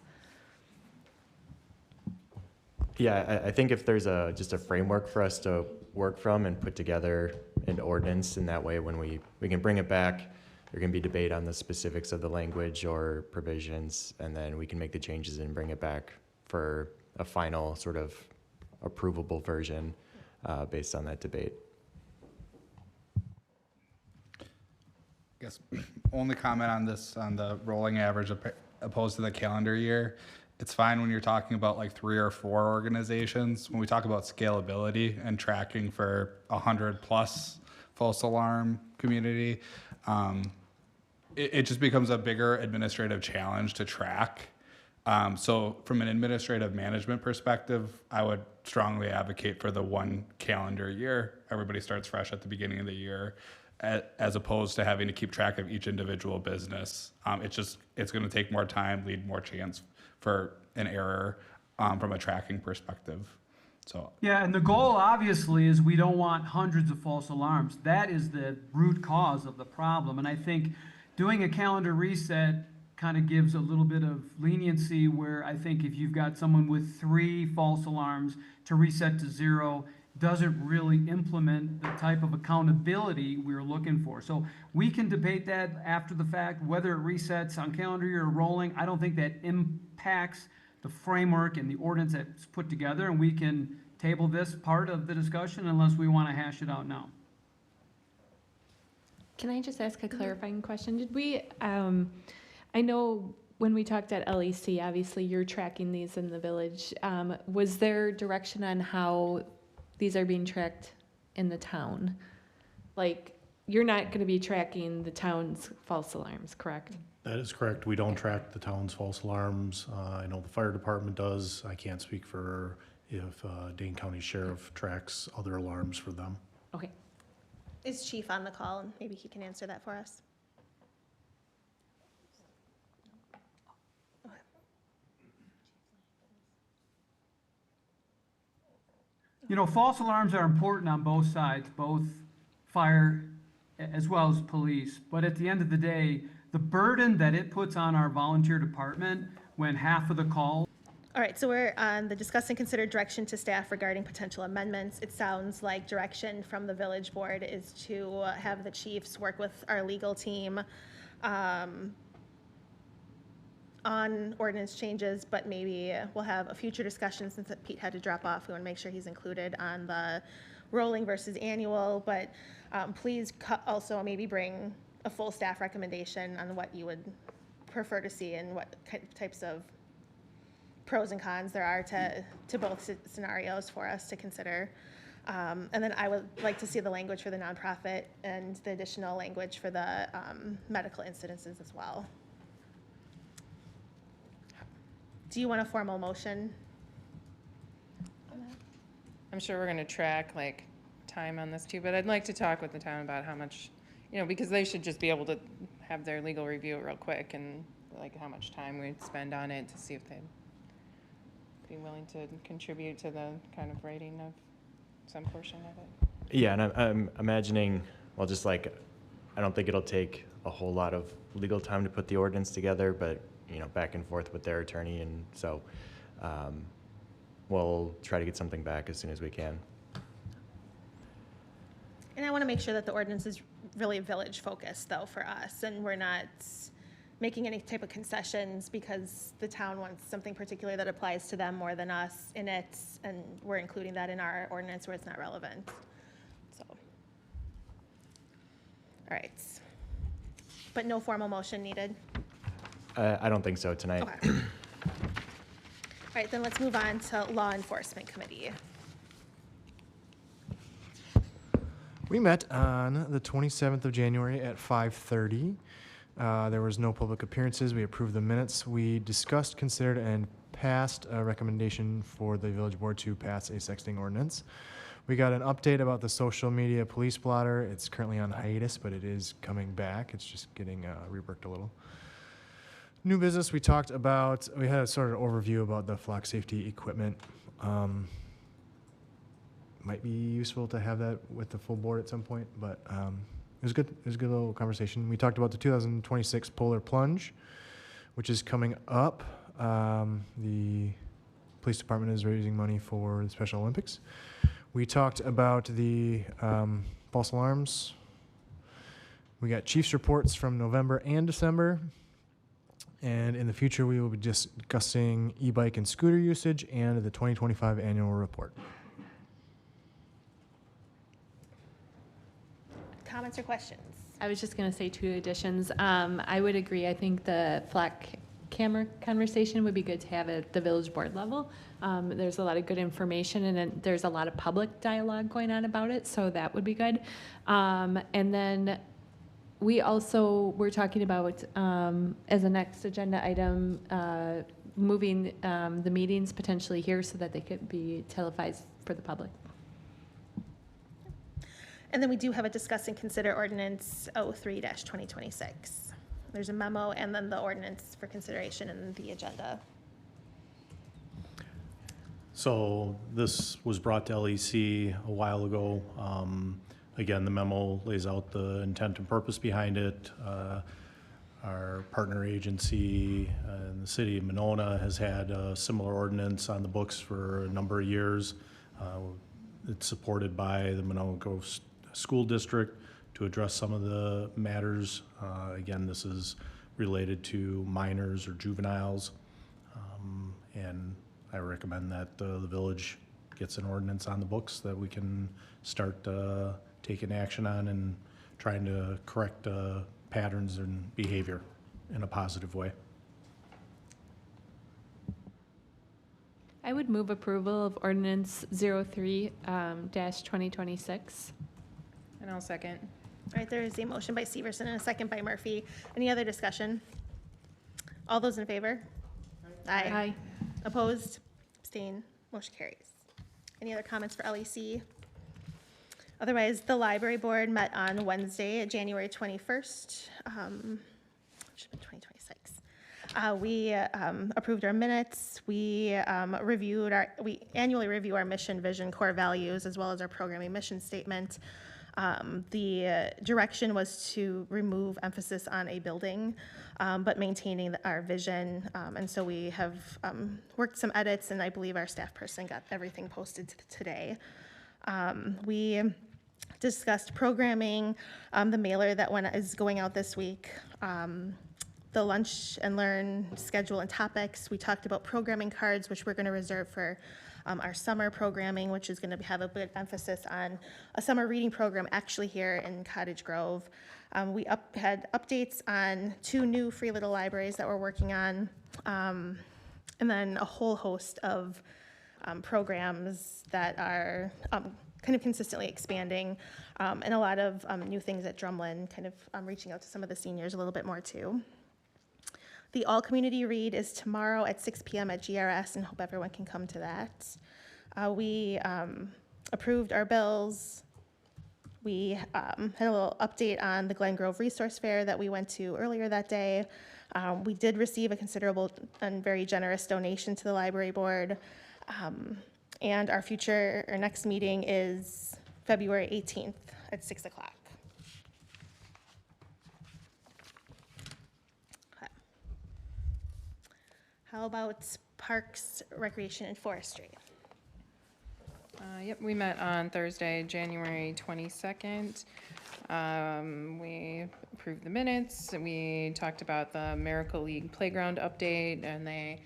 Yeah, I think if there's just a framework for us to work from and put together an ordinance, and that way when we can bring it back, there can be debate on the specifics of the language or provisions, and then we can make the changes and bring it back for a final sort of approvable version based on that debate. I guess only comment on this, on the rolling average opposed to the calendar year. It's fine when you're talking about like 3 or 4 organizations. When we talk about scalability and tracking for 100+ false alarm community, it just becomes a bigger administrative challenge to track. So from an administrative management perspective, I would strongly advocate for the 1 calendar year. Everybody starts fresh at the beginning of the year, as opposed to having to keep track of each individual business. It's going to take more time, lead more chance for an error from a tracking perspective. So Yeah, and the goal obviously is we don't want hundreds of false alarms. That is the root cause of the problem. And I think doing a calendar reset kind of gives a little bit of leniency where I think if you've got someone with 3 false alarms to reset to 0 doesn't really implement the type of accountability we're looking for. So we can debate that after the fact, whether it resets on calendar year or rolling. I don't think that impacts the framework and the ordinance that's put together, and we can table this part of the discussion unless we want to hash it out now. Can I just ask a clarifying question? Did we, I know when we talked at LEC, obviously you're tracking these in the village. Was there direction on how these are being tracked in the town? Like, you're not going to be tracking the town's false alarms, correct? That is correct. We don't track the town's false alarms. I know the fire department does. I can't speak for if Dane County Sheriff tracks other alarms for them. Okay. Is Chief on the call? And maybe he can answer that for us. You know, false alarms are important on both sides, both fire as well as police. But at the end of the day, the burden that it puts on our volunteer department when half of the calls. All right, so we're on the discuss and consider direction to staff regarding potential amendments. It sounds like direction from the village board is to have the chiefs work with our legal team on ordinance changes, but maybe we'll have a future discussion since Pete had to drop off. We want to make sure he's included on the rolling versus annual, but please also maybe bring a full staff recommendation on what you would prefer to see and what types of pros and cons there are to both scenarios for us to consider. And then I would like to see the language for the nonprofit and the additional language for the medical incidences as well. Do you want a formal motion? I'm sure we're gonna track like time on this too, but I'd like to talk with the town about how much, you know, because they should just be able to have their legal review it real quick and like how much time we'd spend on it to see if they'd be willing to contribute to the kind of writing of some portion of it. Yeah, and I'm imagining, well, just like, I don't think it'll take a whole lot of legal time to put the ordinance together, but, you know, back and forth with their attorney, and so we'll try to get something back as soon as we can. And I want to make sure that the ordinance is really village focused though for us, and we're not making any type of concessions because the town wants something particular that applies to them more than us in it, and we're including that in our ordinance where it's not relevant. So, all right. But no formal motion needed? I don't think so tonight. Okay. All right, then let's move on to Law Enforcement Committee. We met on the 27th of January at 5:30. There was no public appearances. We approved the minutes. We discussed, considered, and passed a recommendation for the village board to pass a sexting ordinance. We got an update about the social media police blotter. It's currently on hiatus, but it is coming back. It's just getting reworked a little. New business, we talked about, we had a sort of overview about the flock safety equipment. Might be useful to have that with the full board at some point, but it was good. It was a good little conversation. We talked about the 2026 Polar Plunge, which is coming up. The police department is raising money for the Special Olympics. We talked about the false alarms. We got chief's reports from November and December. And in the future, we will be discussing e-bike and scooter usage and the 2025 annual report. Comments or questions? I was just going to say two additions. I would agree. I think the flock camera conversation would be good to have at the village board level. There's a lot of good information and then there's a lot of public dialogue going on about it, so that would be good. And then we also were talking about, as a next agenda item, moving the meetings potentially here so that they could be televised for the public. And then we do have a discuss and consider ordinance 03-2026. There's a memo and then the ordinance for consideration in the agenda. So this was brought to LEC a while ago. Again, the memo lays out the intent and purpose behind it. Our partner agency in the city of Monona has had a similar ordinance on the books for a number of years. It's supported by the Monona Grove School District to address some of the matters. Again, this is related to minors or juveniles. And I recommend that the village gets an ordinance on the books that we can start taking action on and trying to correct patterns and behavior in a positive way. I would move approval of ordinance 03-2026. And I'll second. All right, there is a motion by Severson and a second by Murphy. Any other discussion? All those in favor? Aye. Opposed? Abstain? Motion carries. Any other comments for LEC? Otherwise, the library board met on Wednesday, January 21st. Should have been 2026. We approved our minutes. We we annually review our mission, vision, core values, as well as our programming mission statement. The direction was to remove emphasis on a building, but maintaining our vision. And so we have worked some edits, and I believe our staff person got everything posted today. We discussed programming, the mailer that is going out this week, the lunch and learn schedule and topics. We talked about programming cards, which we're going to reserve for our summer programming, which is going to have a big emphasis on a summer reading program actually here in Cottage Grove. We had updates on 2 new free little libraries that we're working on, and then a whole host of programs that are kind of consistently expanding, and a lot of new things at Drumlin, kind of reaching out to some of the seniors a little bit more too. The all-community read is tomorrow at 6 p.m. at GRS, and hope everyone can come to that. We approved our bills. We had a little update on the Glen Grove Resource Fair that we went to earlier that day. We did receive a considerable and very generous donation to the library board. And our next meeting is February 18th at 6 o'clock. How about Parks, Recreation, and Forestry? Yep, we met on Thursday, January 22nd. We approved the minutes. We talked about the Miracle League Playground update, and they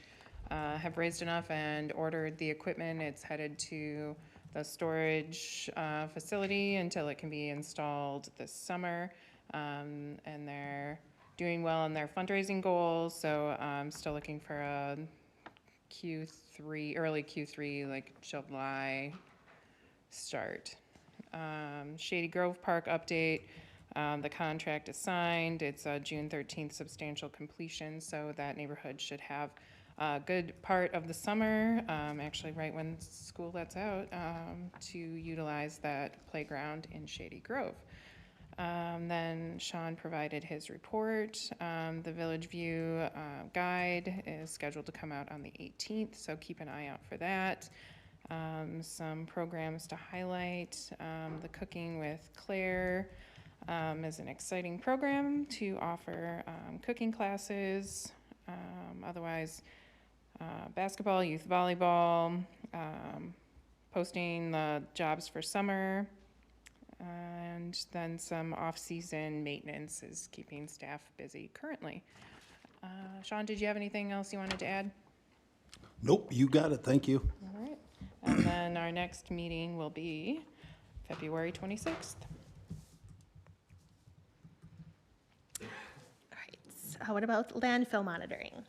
have raised enough and ordered the equipment. It's headed to the storage facility until it can be installed this summer. And they're doing well on their fundraising goals, so I'm still looking for a early Q3, like July start. Shady Grove Park update, the contract is signed. It's a June 13th substantial completion, so that neighborhood should have a good part of the summer, actually right when school lets out, to utilize that playground in Shady Grove. Then Sean provided his report. The Village View guide is scheduled to come out on the 18th, so keep an eye out for that. Some programs to highlight. The Cooking with Claire is an exciting program to offer cooking classes. Otherwise, basketball, youth volleyball, posting the jobs for summer. And then some off-season maintenance is keeping staff busy currently. Sean, did you have anything else you wanted to add? Nope, you got it. Thank you. All right. And then our next meeting will be February 26th. All right, so what about landfill monitoring?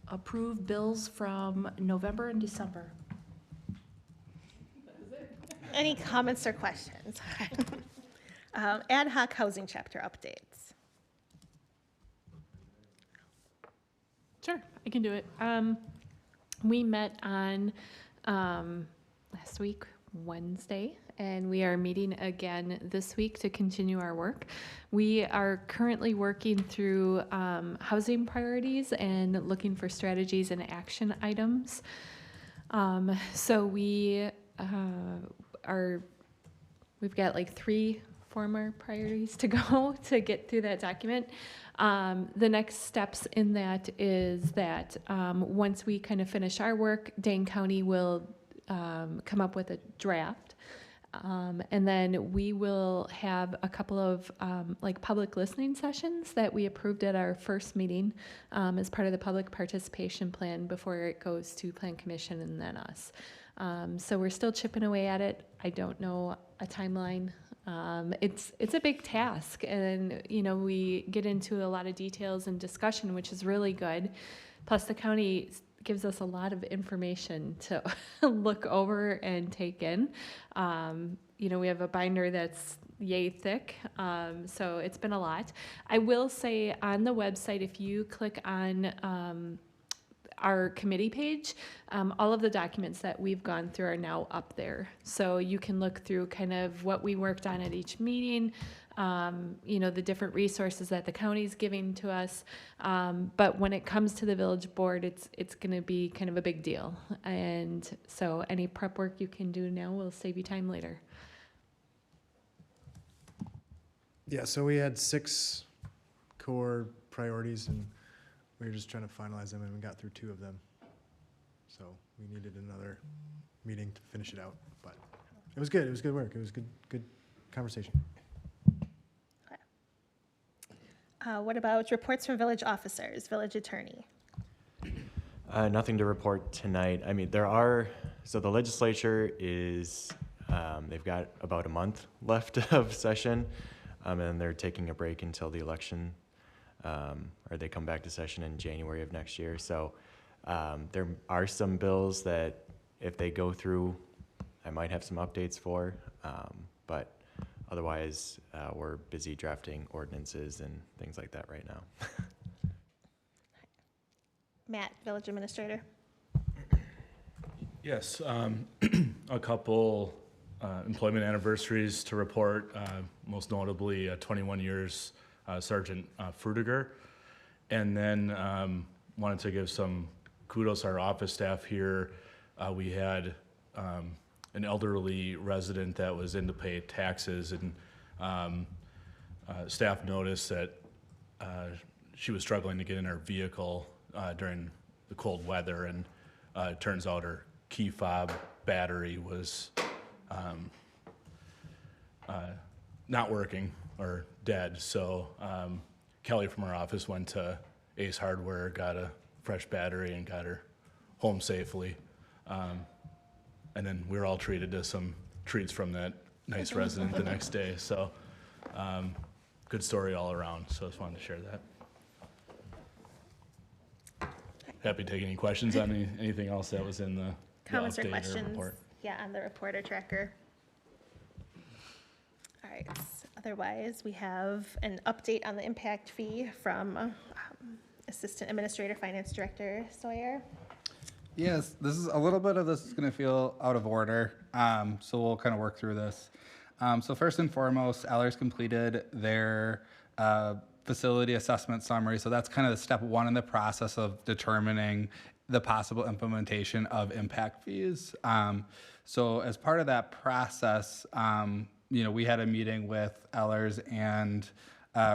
Approve bills from November and December. Any comments or questions? Ad hoc housing chapter updates. Sure, I can do it. We met on last week, Wednesday, and we are meeting again this week to continue our work. We are currently working through housing priorities and looking for strategies and action items. So we've got like 3 former priorities to go to get through that document. The next steps in that is that once we kind of finish our work, Dane County will come up with a draft. And then we will have a couple of like public listening sessions that we approved at our first meeting as part of the public participation plan before it goes to Plan Commission and then us. So we're still chipping away at it. I don't know a timeline. It's a big task, and we get into a lot of details and discussion, which is really good. Plus, the county gives us a lot of information to look over and take in. We have a binder that's yay thick, so it's been a lot. I will say on the website, if you click on our committee page, all of the documents that we've gone through are now up there. So you can look through kind of what we worked on at each meeting, the different resources that the county's giving to us. But when it comes to the village board, it's going to be kind of a big deal. And so any prep work you can do now will save you time later. Yeah, so we had 6 core priorities, and we were just trying to finalize them, and we got through 2 of them. So we needed another meeting to finish it out, but it was good. It was good work. It was good conversation. What about reports from village officers, village attorney? Nothing to report tonight. I mean, so the legislature is, they've got about a month left of session, and they're taking a break until the election, or they come back to session in January of next year. So there are some bills that if they go through, I might have some updates for, but otherwise we're busy drafting ordinances and things like that right now. Matt, village administrator. Yes, a couple employment anniversaries to report, most notably 21 years Sergeant Frudiger. And then wanted to give some kudos to our office staff here. We had an elderly resident that was in to pay taxes, and staff noticed that she was struggling to get in her vehicle during the cold weather, and it turns out her key fob battery was not working or dead. So Kelly from our office went to Ace Hardware, got a fresh battery, and got her home safely. And then we were all treated to some treats from that nice resident the next day. So good story all around. So I just wanted to share that. Happy to take any questions on anything else that was in the Comments or update questions? report. Yeah, on the reporter tracker. All right, otherwise we have an update on the impact fee from Assistant Administrator Finance Director Sawyer. Yes, this is going to feel out of order, so we'll kind of work through this. So first and foremost, Allers completed their facility assessment summary. So that's kind of the step 1 in the process of determining the possible implementation of impact fees. So as part of that process, we had a meeting with Allers and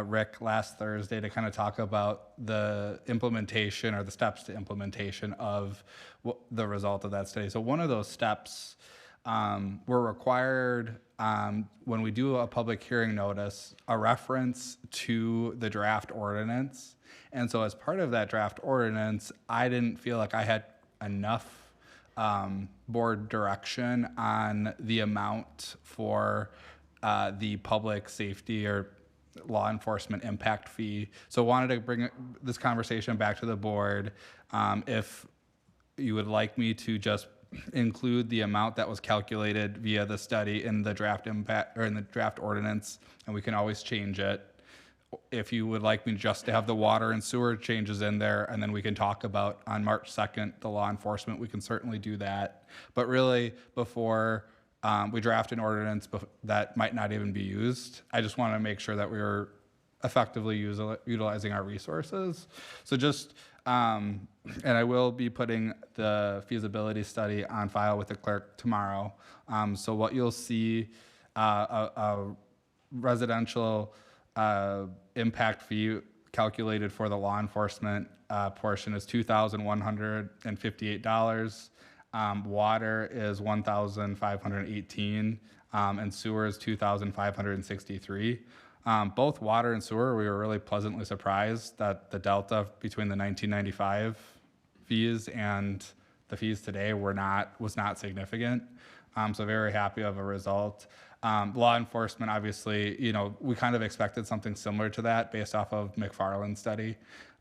Rick last Thursday to kind of talk about the implementation or the steps to implementation of the result of that study. So one of those steps, we're required when we do a public hearing notice, a reference to the draft ordinance. And so as part of that draft ordinance, I didn't feel like I had enough board direction on the amount for the public safety or law enforcement impact fee. So wanted to bring this conversation back to the board. If you would like me to just include the amount that was calculated via the study in the draft impact or in the draft ordinance, and we can always change it. If you would like me just to have the water and sewer changes in there, and then we can talk about on March 2nd, the law enforcement, we can certainly do that. But really, before we draft an ordinance that might not even be used, I just want to make sure that we were effectively utilizing our resources. So just, and I will be putting the feasibility study on file with the clerk tomorrow. So what you'll see, a residential impact fee calculated for the law enforcement portion is $2,158. Water is $1,518, and sewer is $2,563. Both water and sewer, we were really pleasantly surprised that the delta between the 1995 fees and the fees today was not significant. So very happy of a result. Law enforcement, obviously, we kind of expected something similar to that based off of McFarland's study.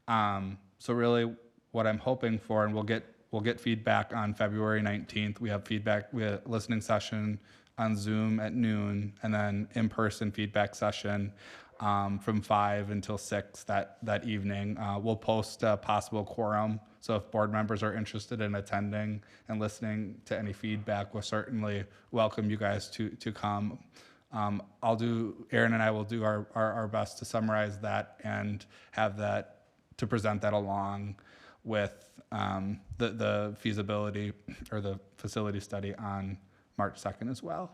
So really what I'm hoping for, and we'll get feedback on February 19th. We have a listening session on Zoom at noon, and then in-person feedback session from 5 until 6 that evening. We'll post a possible quorum, so if board members are interested in attending and listening to any feedback, we'll certainly welcome you guys to come. Aaron and I will do our best to summarize that and have that, to present that along with the feasibility or the facility study on March 2nd as well.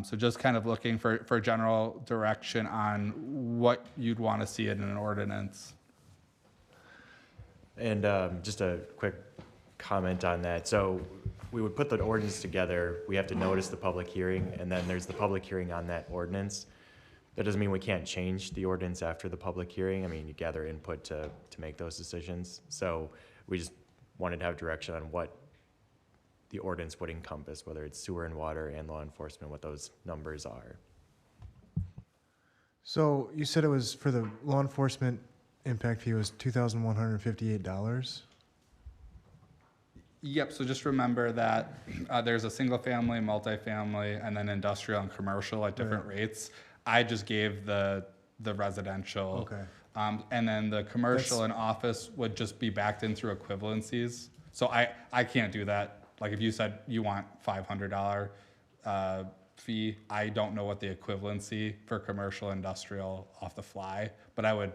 So just kind of looking for general direction on what you'd want to see in an ordinance. And just a quick comment on that. So we would put the ordinance together. We have to notice the public hearing, and then there's the public hearing on that ordinance. That doesn't mean we can't change the ordinance after the public hearing. I mean, you gather input to make those decisions. So we just wanted to have direction on what the ordinance would encompass, whether it's sewer and water and law enforcement, what those numbers are. So you said it was for the law enforcement impact fee was $2,158. Yep, so just remember that there's a single family, multifamily, and then industrial and commercial at different rates. I just gave the residential. Okay. And then the commercial and office would just be backed in through equivalencies. So I can't do that. Like if you said you want $500 fee, I don't know what the equivalency for commercial industrial off the fly, but I would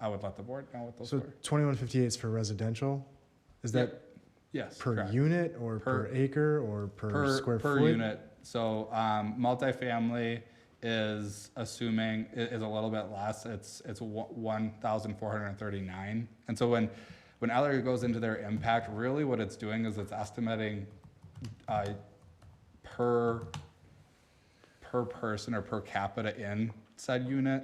let the board know what those So were. 2158 is for residential? Is that Yes, per correct. unit or per acre or per square foot? Per unit. So multifamily is assuming is a little bit less. It's 1,439. And so when Ellery goes into their impact, really what it's doing is it's estimating per person or per capita in said unit.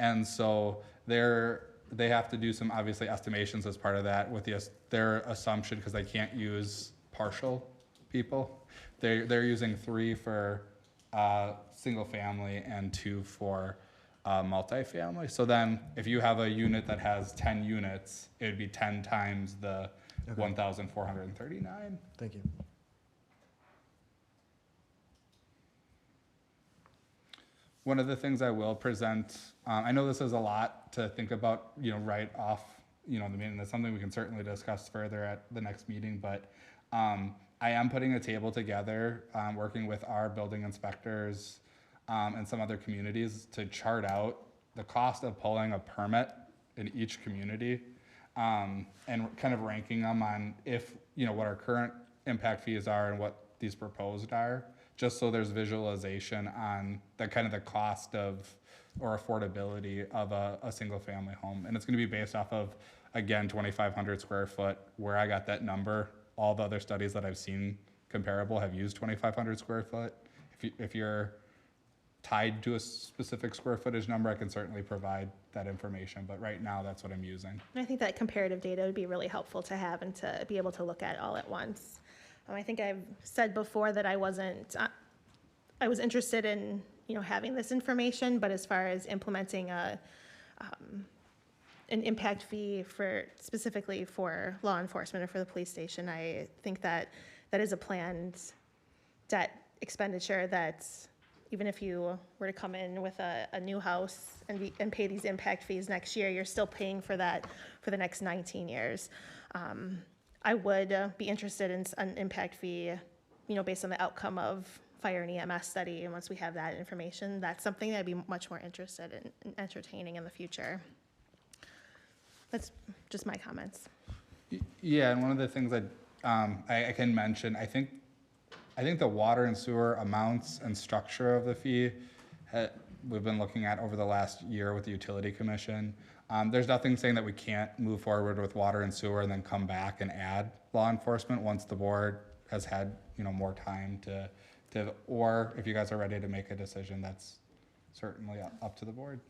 And so they have to do some obviously estimations as part of that with their assumption, because they can't use partial people. They're using 3 for single family and 2 for multifamily. So then if you have a unit that has 10 units, it would be 10 times the 1,439. Thank you. One of the things I will present, I know this is a lot to think about, right off, the meeting. That's something we can certainly discuss further at the next meeting, but I am putting a table together, working with our building inspectors and some other communities to chart out the cost of pulling a permit in each community, and kind of ranking them on what our current impact fees are and what these proposed are, just so there's visualization on the kind of the cost of or affordability of a single family home. And it's gonna be based off of, again, 2,500 square foot, where I got that number. All the other studies that I've seen comparable have used 2,500 square foot. If you're tied to a specific square footage number, I can certainly provide that information, but right now that's what I'm using. I think that comparative data would be really helpful to have and to be able to look at all at once. I think I've said before that I was interested in, having this information, but as far as implementing an impact fee specifically for law enforcement or for the police station, I think that is a planned debt expenditure that even if you were to come in with a new house and pay these impact fees next year, you're still paying for that for the next 19 years. I would be interested in an impact fee, based on the outcome of fire and EMS study. And once we have that information, that's something that I'd be much more interested in entertaining in the future. That's just my comments. Yeah, and one of the things that I can mention, I think the water and sewer amounts and structure of the fee we've been looking at over the last year with the Utility Commission. There's nothing saying that we can't move forward with water and sewer and then come back and add law enforcement once the board has had more time to or if you guys are ready to make a decision, that's certainly up to the board.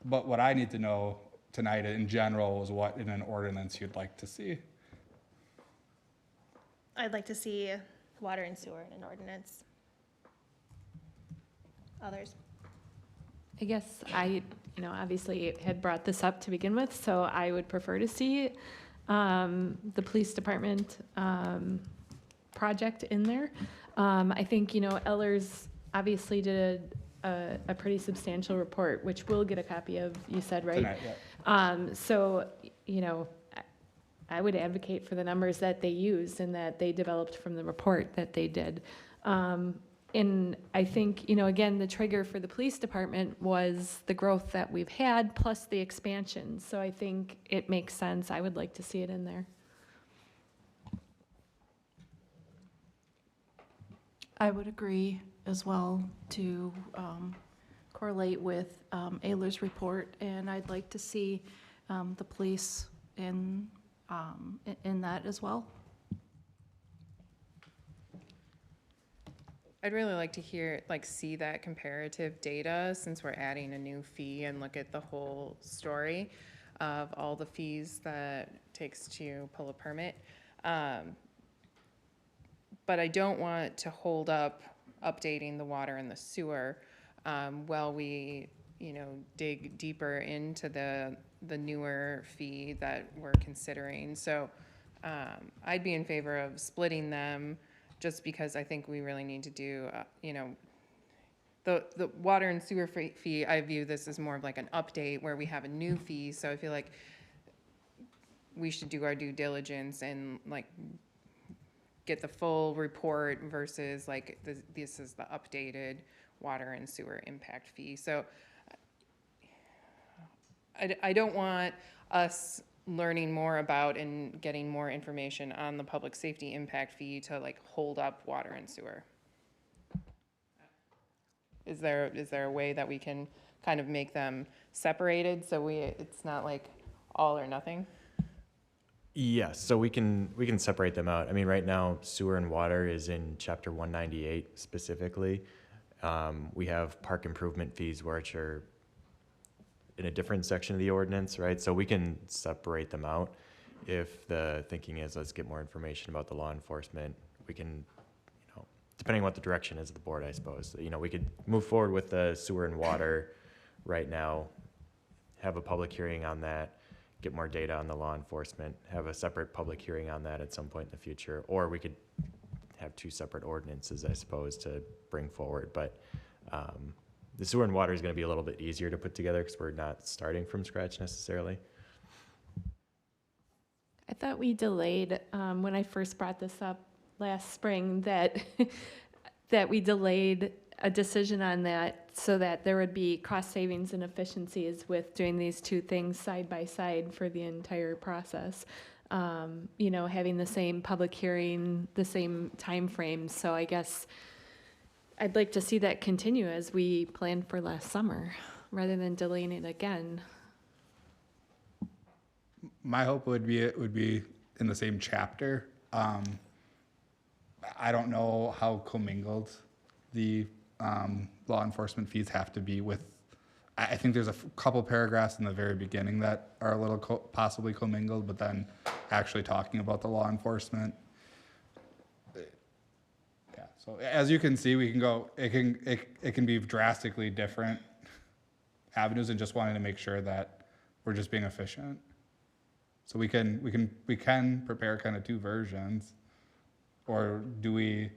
But what I need to know tonight in general is what in an ordinance you'd like to see. I'd like to see water and sewer in an ordinance. Others? I guess obviously had brought this up to begin with, so I would prefer to see the police department project in there. I think, Ellers obviously did a pretty substantial report, which we'll get a copy of, you said, right? Tonight, yeah. So, I would advocate for the numbers that they used and that they developed from the report that they did. And I think, again, the trigger for the police department was the growth that we've had plus the expansion. So I think it makes sense. I would like to see it in there. I would agree as well to correlate with Ayler's report, and I'd like to see the police in that as well. I'd really like to see that comparative data, since we're adding a new fee, and look at the whole story of all the fees that it takes to pull a permit. But I don't want to hold up updating the water and the sewer while we, dig deeper into the newer fee that we're considering. So I'd be in favor of splitting them, just because I think we really need to do, the water and sewer fee, I view this as more of like an update where we have a new fee. So I feel like we should do our due diligence and get the full report versus this is the updated water and sewer impact fee. So I don't want us learning more about and getting more information on the public safety impact fee to hold up water and sewer. Is there a way that we can kind of make them separated so it's not all or nothing? Yes, so we can separate them out. I mean, right now, sewer and water is in chapter 198 specifically. We have park improvement fees, which are in a different section of the ordinance, right? So we can separate them out. If the thinking is, let's get more information about the law enforcement, we can, depending on what the direction is of the board, I suppose, we could move forward with the sewer and water right now, have a public hearing on that, get more data on the law enforcement, have a separate public hearing on that at some point in the future, or we could have two separate ordinances, I suppose, to bring forward. But the sewer and water is going to be a little bit easier to put together because we're not starting from scratch necessarily. I thought we delayed, when I first brought this up last spring, that we delayed a decision on that so that there would be cost savings and efficiencies with doing these two things side by side for the entire process. Having the same public hearing, the same time frame. So I guess I'd like to see that continue as we planned for last summer, rather than delaying it again. My hope would be it would be in the same chapter. I don't know how commingled the law enforcement fees have to be with. I think there's a couple paragraphs in the very beginning that are a little possibly commingled, but then actually talking about the law enforcement. Yeah. So as you can see, we can go. It can be drastically different avenues, and just wanting to make sure that we're just being efficient. So we can prepare kind of two versions, or do we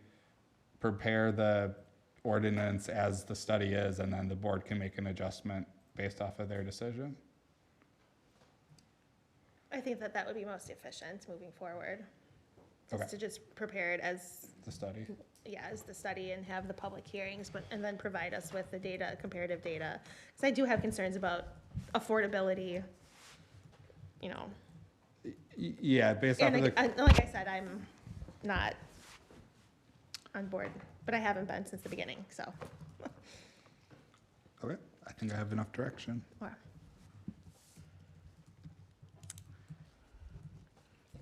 prepare the ordinance as the study is, and then the board can make an adjustment based off of their decision? I think that would be most efficient moving forward. Okay. To just prepare it as, The study. as the study and have the public hearings, and then provide us with the data, comparative data. Because I do have concerns about affordability, Yeah, based off And of the. like I said, I'm not on board, but I haven't been since the beginning, so. Okay, I think I have enough direction. Wow.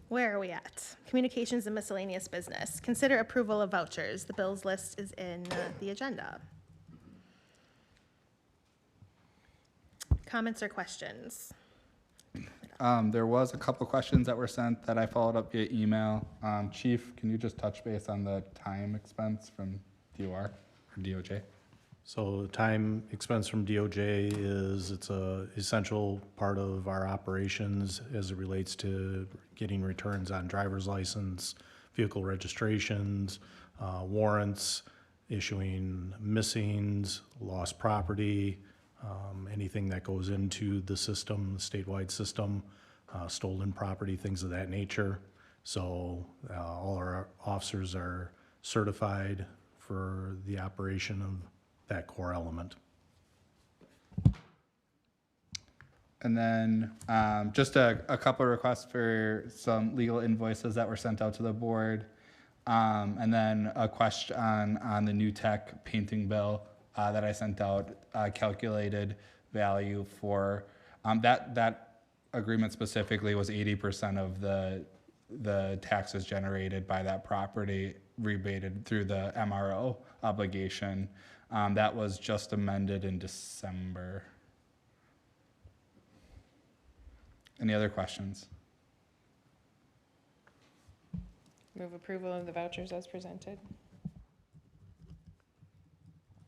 Where are we at? Communications and miscellaneous business. Consider approval of vouchers. The bills list is in the agenda. Comments or questions? I There was a couple questions that were sent that I followed up via email. Chief, can you just touch base on the time expense from DOR or DOJ? So time expense from DOJ it's a essential part of our operations as it relates to getting returns on driver's license, vehicle registrations, warrants, issuing missings, lost property, anything that goes into the system, the statewide system, stolen property, things of that nature. So all our officers are certified for the operation of that core element. And then just a couple of requests for some legal invoices that were sent out to the board. And then a question on the new tech painting bill that I sent out, calculated value for that agreement specifically was 80% of the taxes generated by that property rebated through the MRO obligation. That was just amended in December. Any other questions? Move approval of the vouchers as presented.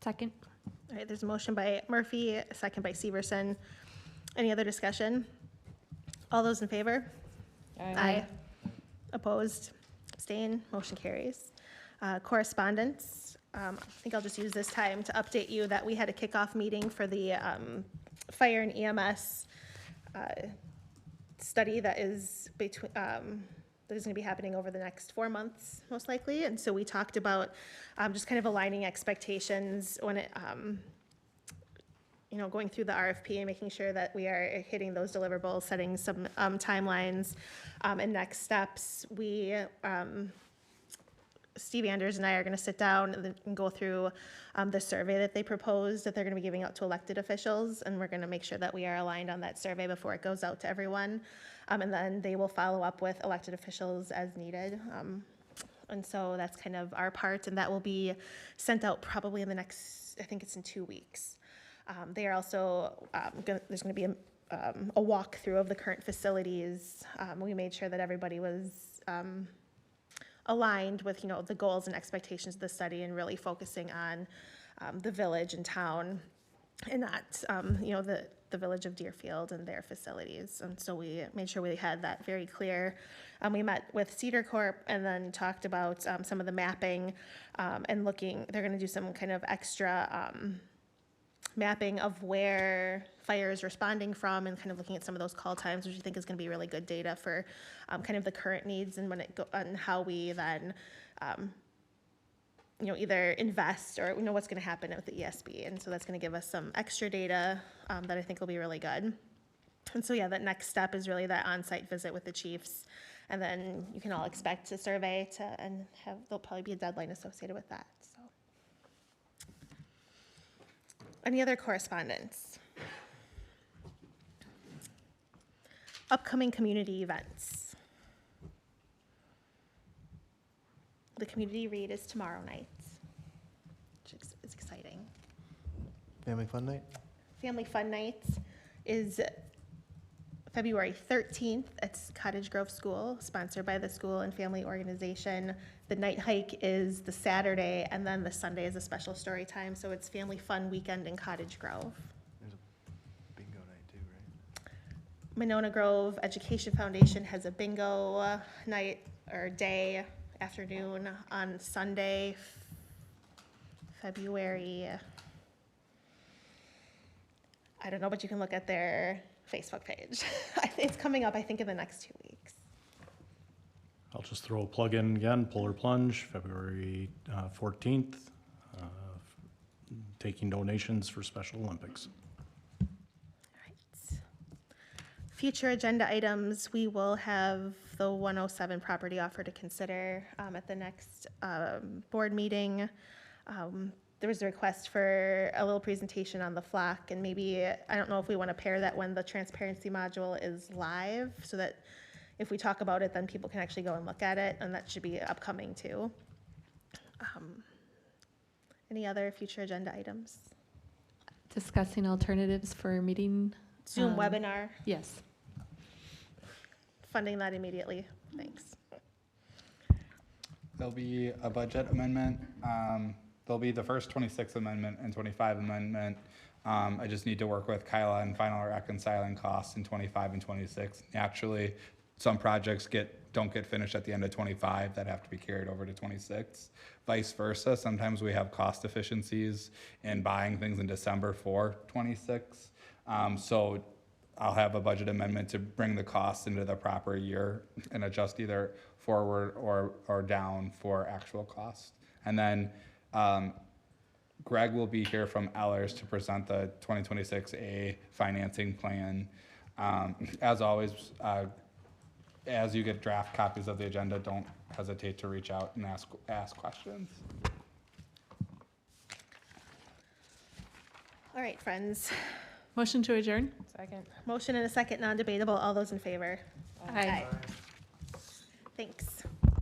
Second. All right, there's a motion by Murphy, a second by Severson. Any other discussion? All those in favor? Aye. Opposed? Abstain? Motion carries. Correspondence. I think I'll just use this time to update you that we had a kickoff meeting for the fire and EMS study that is between, that is going to be happening over the next 4 months, most likely. And so we talked about just kind of aligning expectations when it, going through the RFP and making sure that we are hitting those deliverables, setting some timelines and next steps. Steve Anders and I are going to sit down and go through the survey that they proposed that they're going to be giving out to elected officials, and we're going to make sure that we are aligned on that survey before it goes out to everyone. And then they will follow up with elected officials as needed. And so that's kind of our part, and that will be sent out probably in the next, I think it's in 2 weeks. They are also, there's going to be a walkthrough of the current facilities. We made sure that everybody was aligned with, the goals and expectations of the study and really focusing on the village and town and not, the village of Deerfield and their facilities. And so we made sure we had that very clear. We met with Cedar Corp and then talked about some of the mapping and they're going to do some kind of extra mapping of where fire is responding from and kind of looking at some of those call times, which I think is going to be really good data for kind of the current needs and and how we then, either invest or what's going to happen with the ESB. And so that's going to give us some extra data that I think will be really good. And so, that next step is really that on-site visit with the chiefs. And then you can all expect a survey there'll probably be a deadline associated with that. So, any other correspondence? Upcoming community events. The community read is tomorrow night, which is exciting. Family fun night? Family Fun Night is February 13th at Cottage Grove School, sponsored by the school and family organization. The night hike is the Saturday, and then the Sunday is a special story time, so it's Family Fun Weekend in Cottage Grove. There's a bingo night too, right? Monona Grove Education Foundation has a bingo night or day, afternoon on Sunday, February, I don't know, but you can look at their Facebook page. It's coming up, I think, in the next 2 weeks. I'll just throw a plug in again, Polar Plunge, February 14th, taking donations for Special Olympics. All right. Future agenda items, we will have the 107 property offer to consider at the next board meeting. There was a request for a little presentation on the flock, and maybe, I don't know if we want to pair that when the transparency module is live, so that if we talk about it, then people can actually go and look at it, and that should be upcoming too. Any other future agenda items? Discussing alternatives for meeting. Zoom webinar. Yes. funding that immediately. Thanks. There'll be a budget amendment. There'll be the first 26 amendment and 25 amendment. I just need to work with Kyla and final reconciling costs in 25 and 26. Naturally, some projects don't get finished at the end of 25 that have to be carried over to 26. Vice versa, sometimes we have cost efficiencies in buying things in December for 26. So I'll have a budget amendment to bring the costs into the proper year and adjust either forward or down for actual costs. And then Greg will be here from Ellers to present the 2026A financing plan. As always, as you get draft copies of the agenda, don't hesitate to reach out and ask questions. All right, friends. Motion to adjourn? Second. Motion and a second, non-debatable. All those in favor? Aye.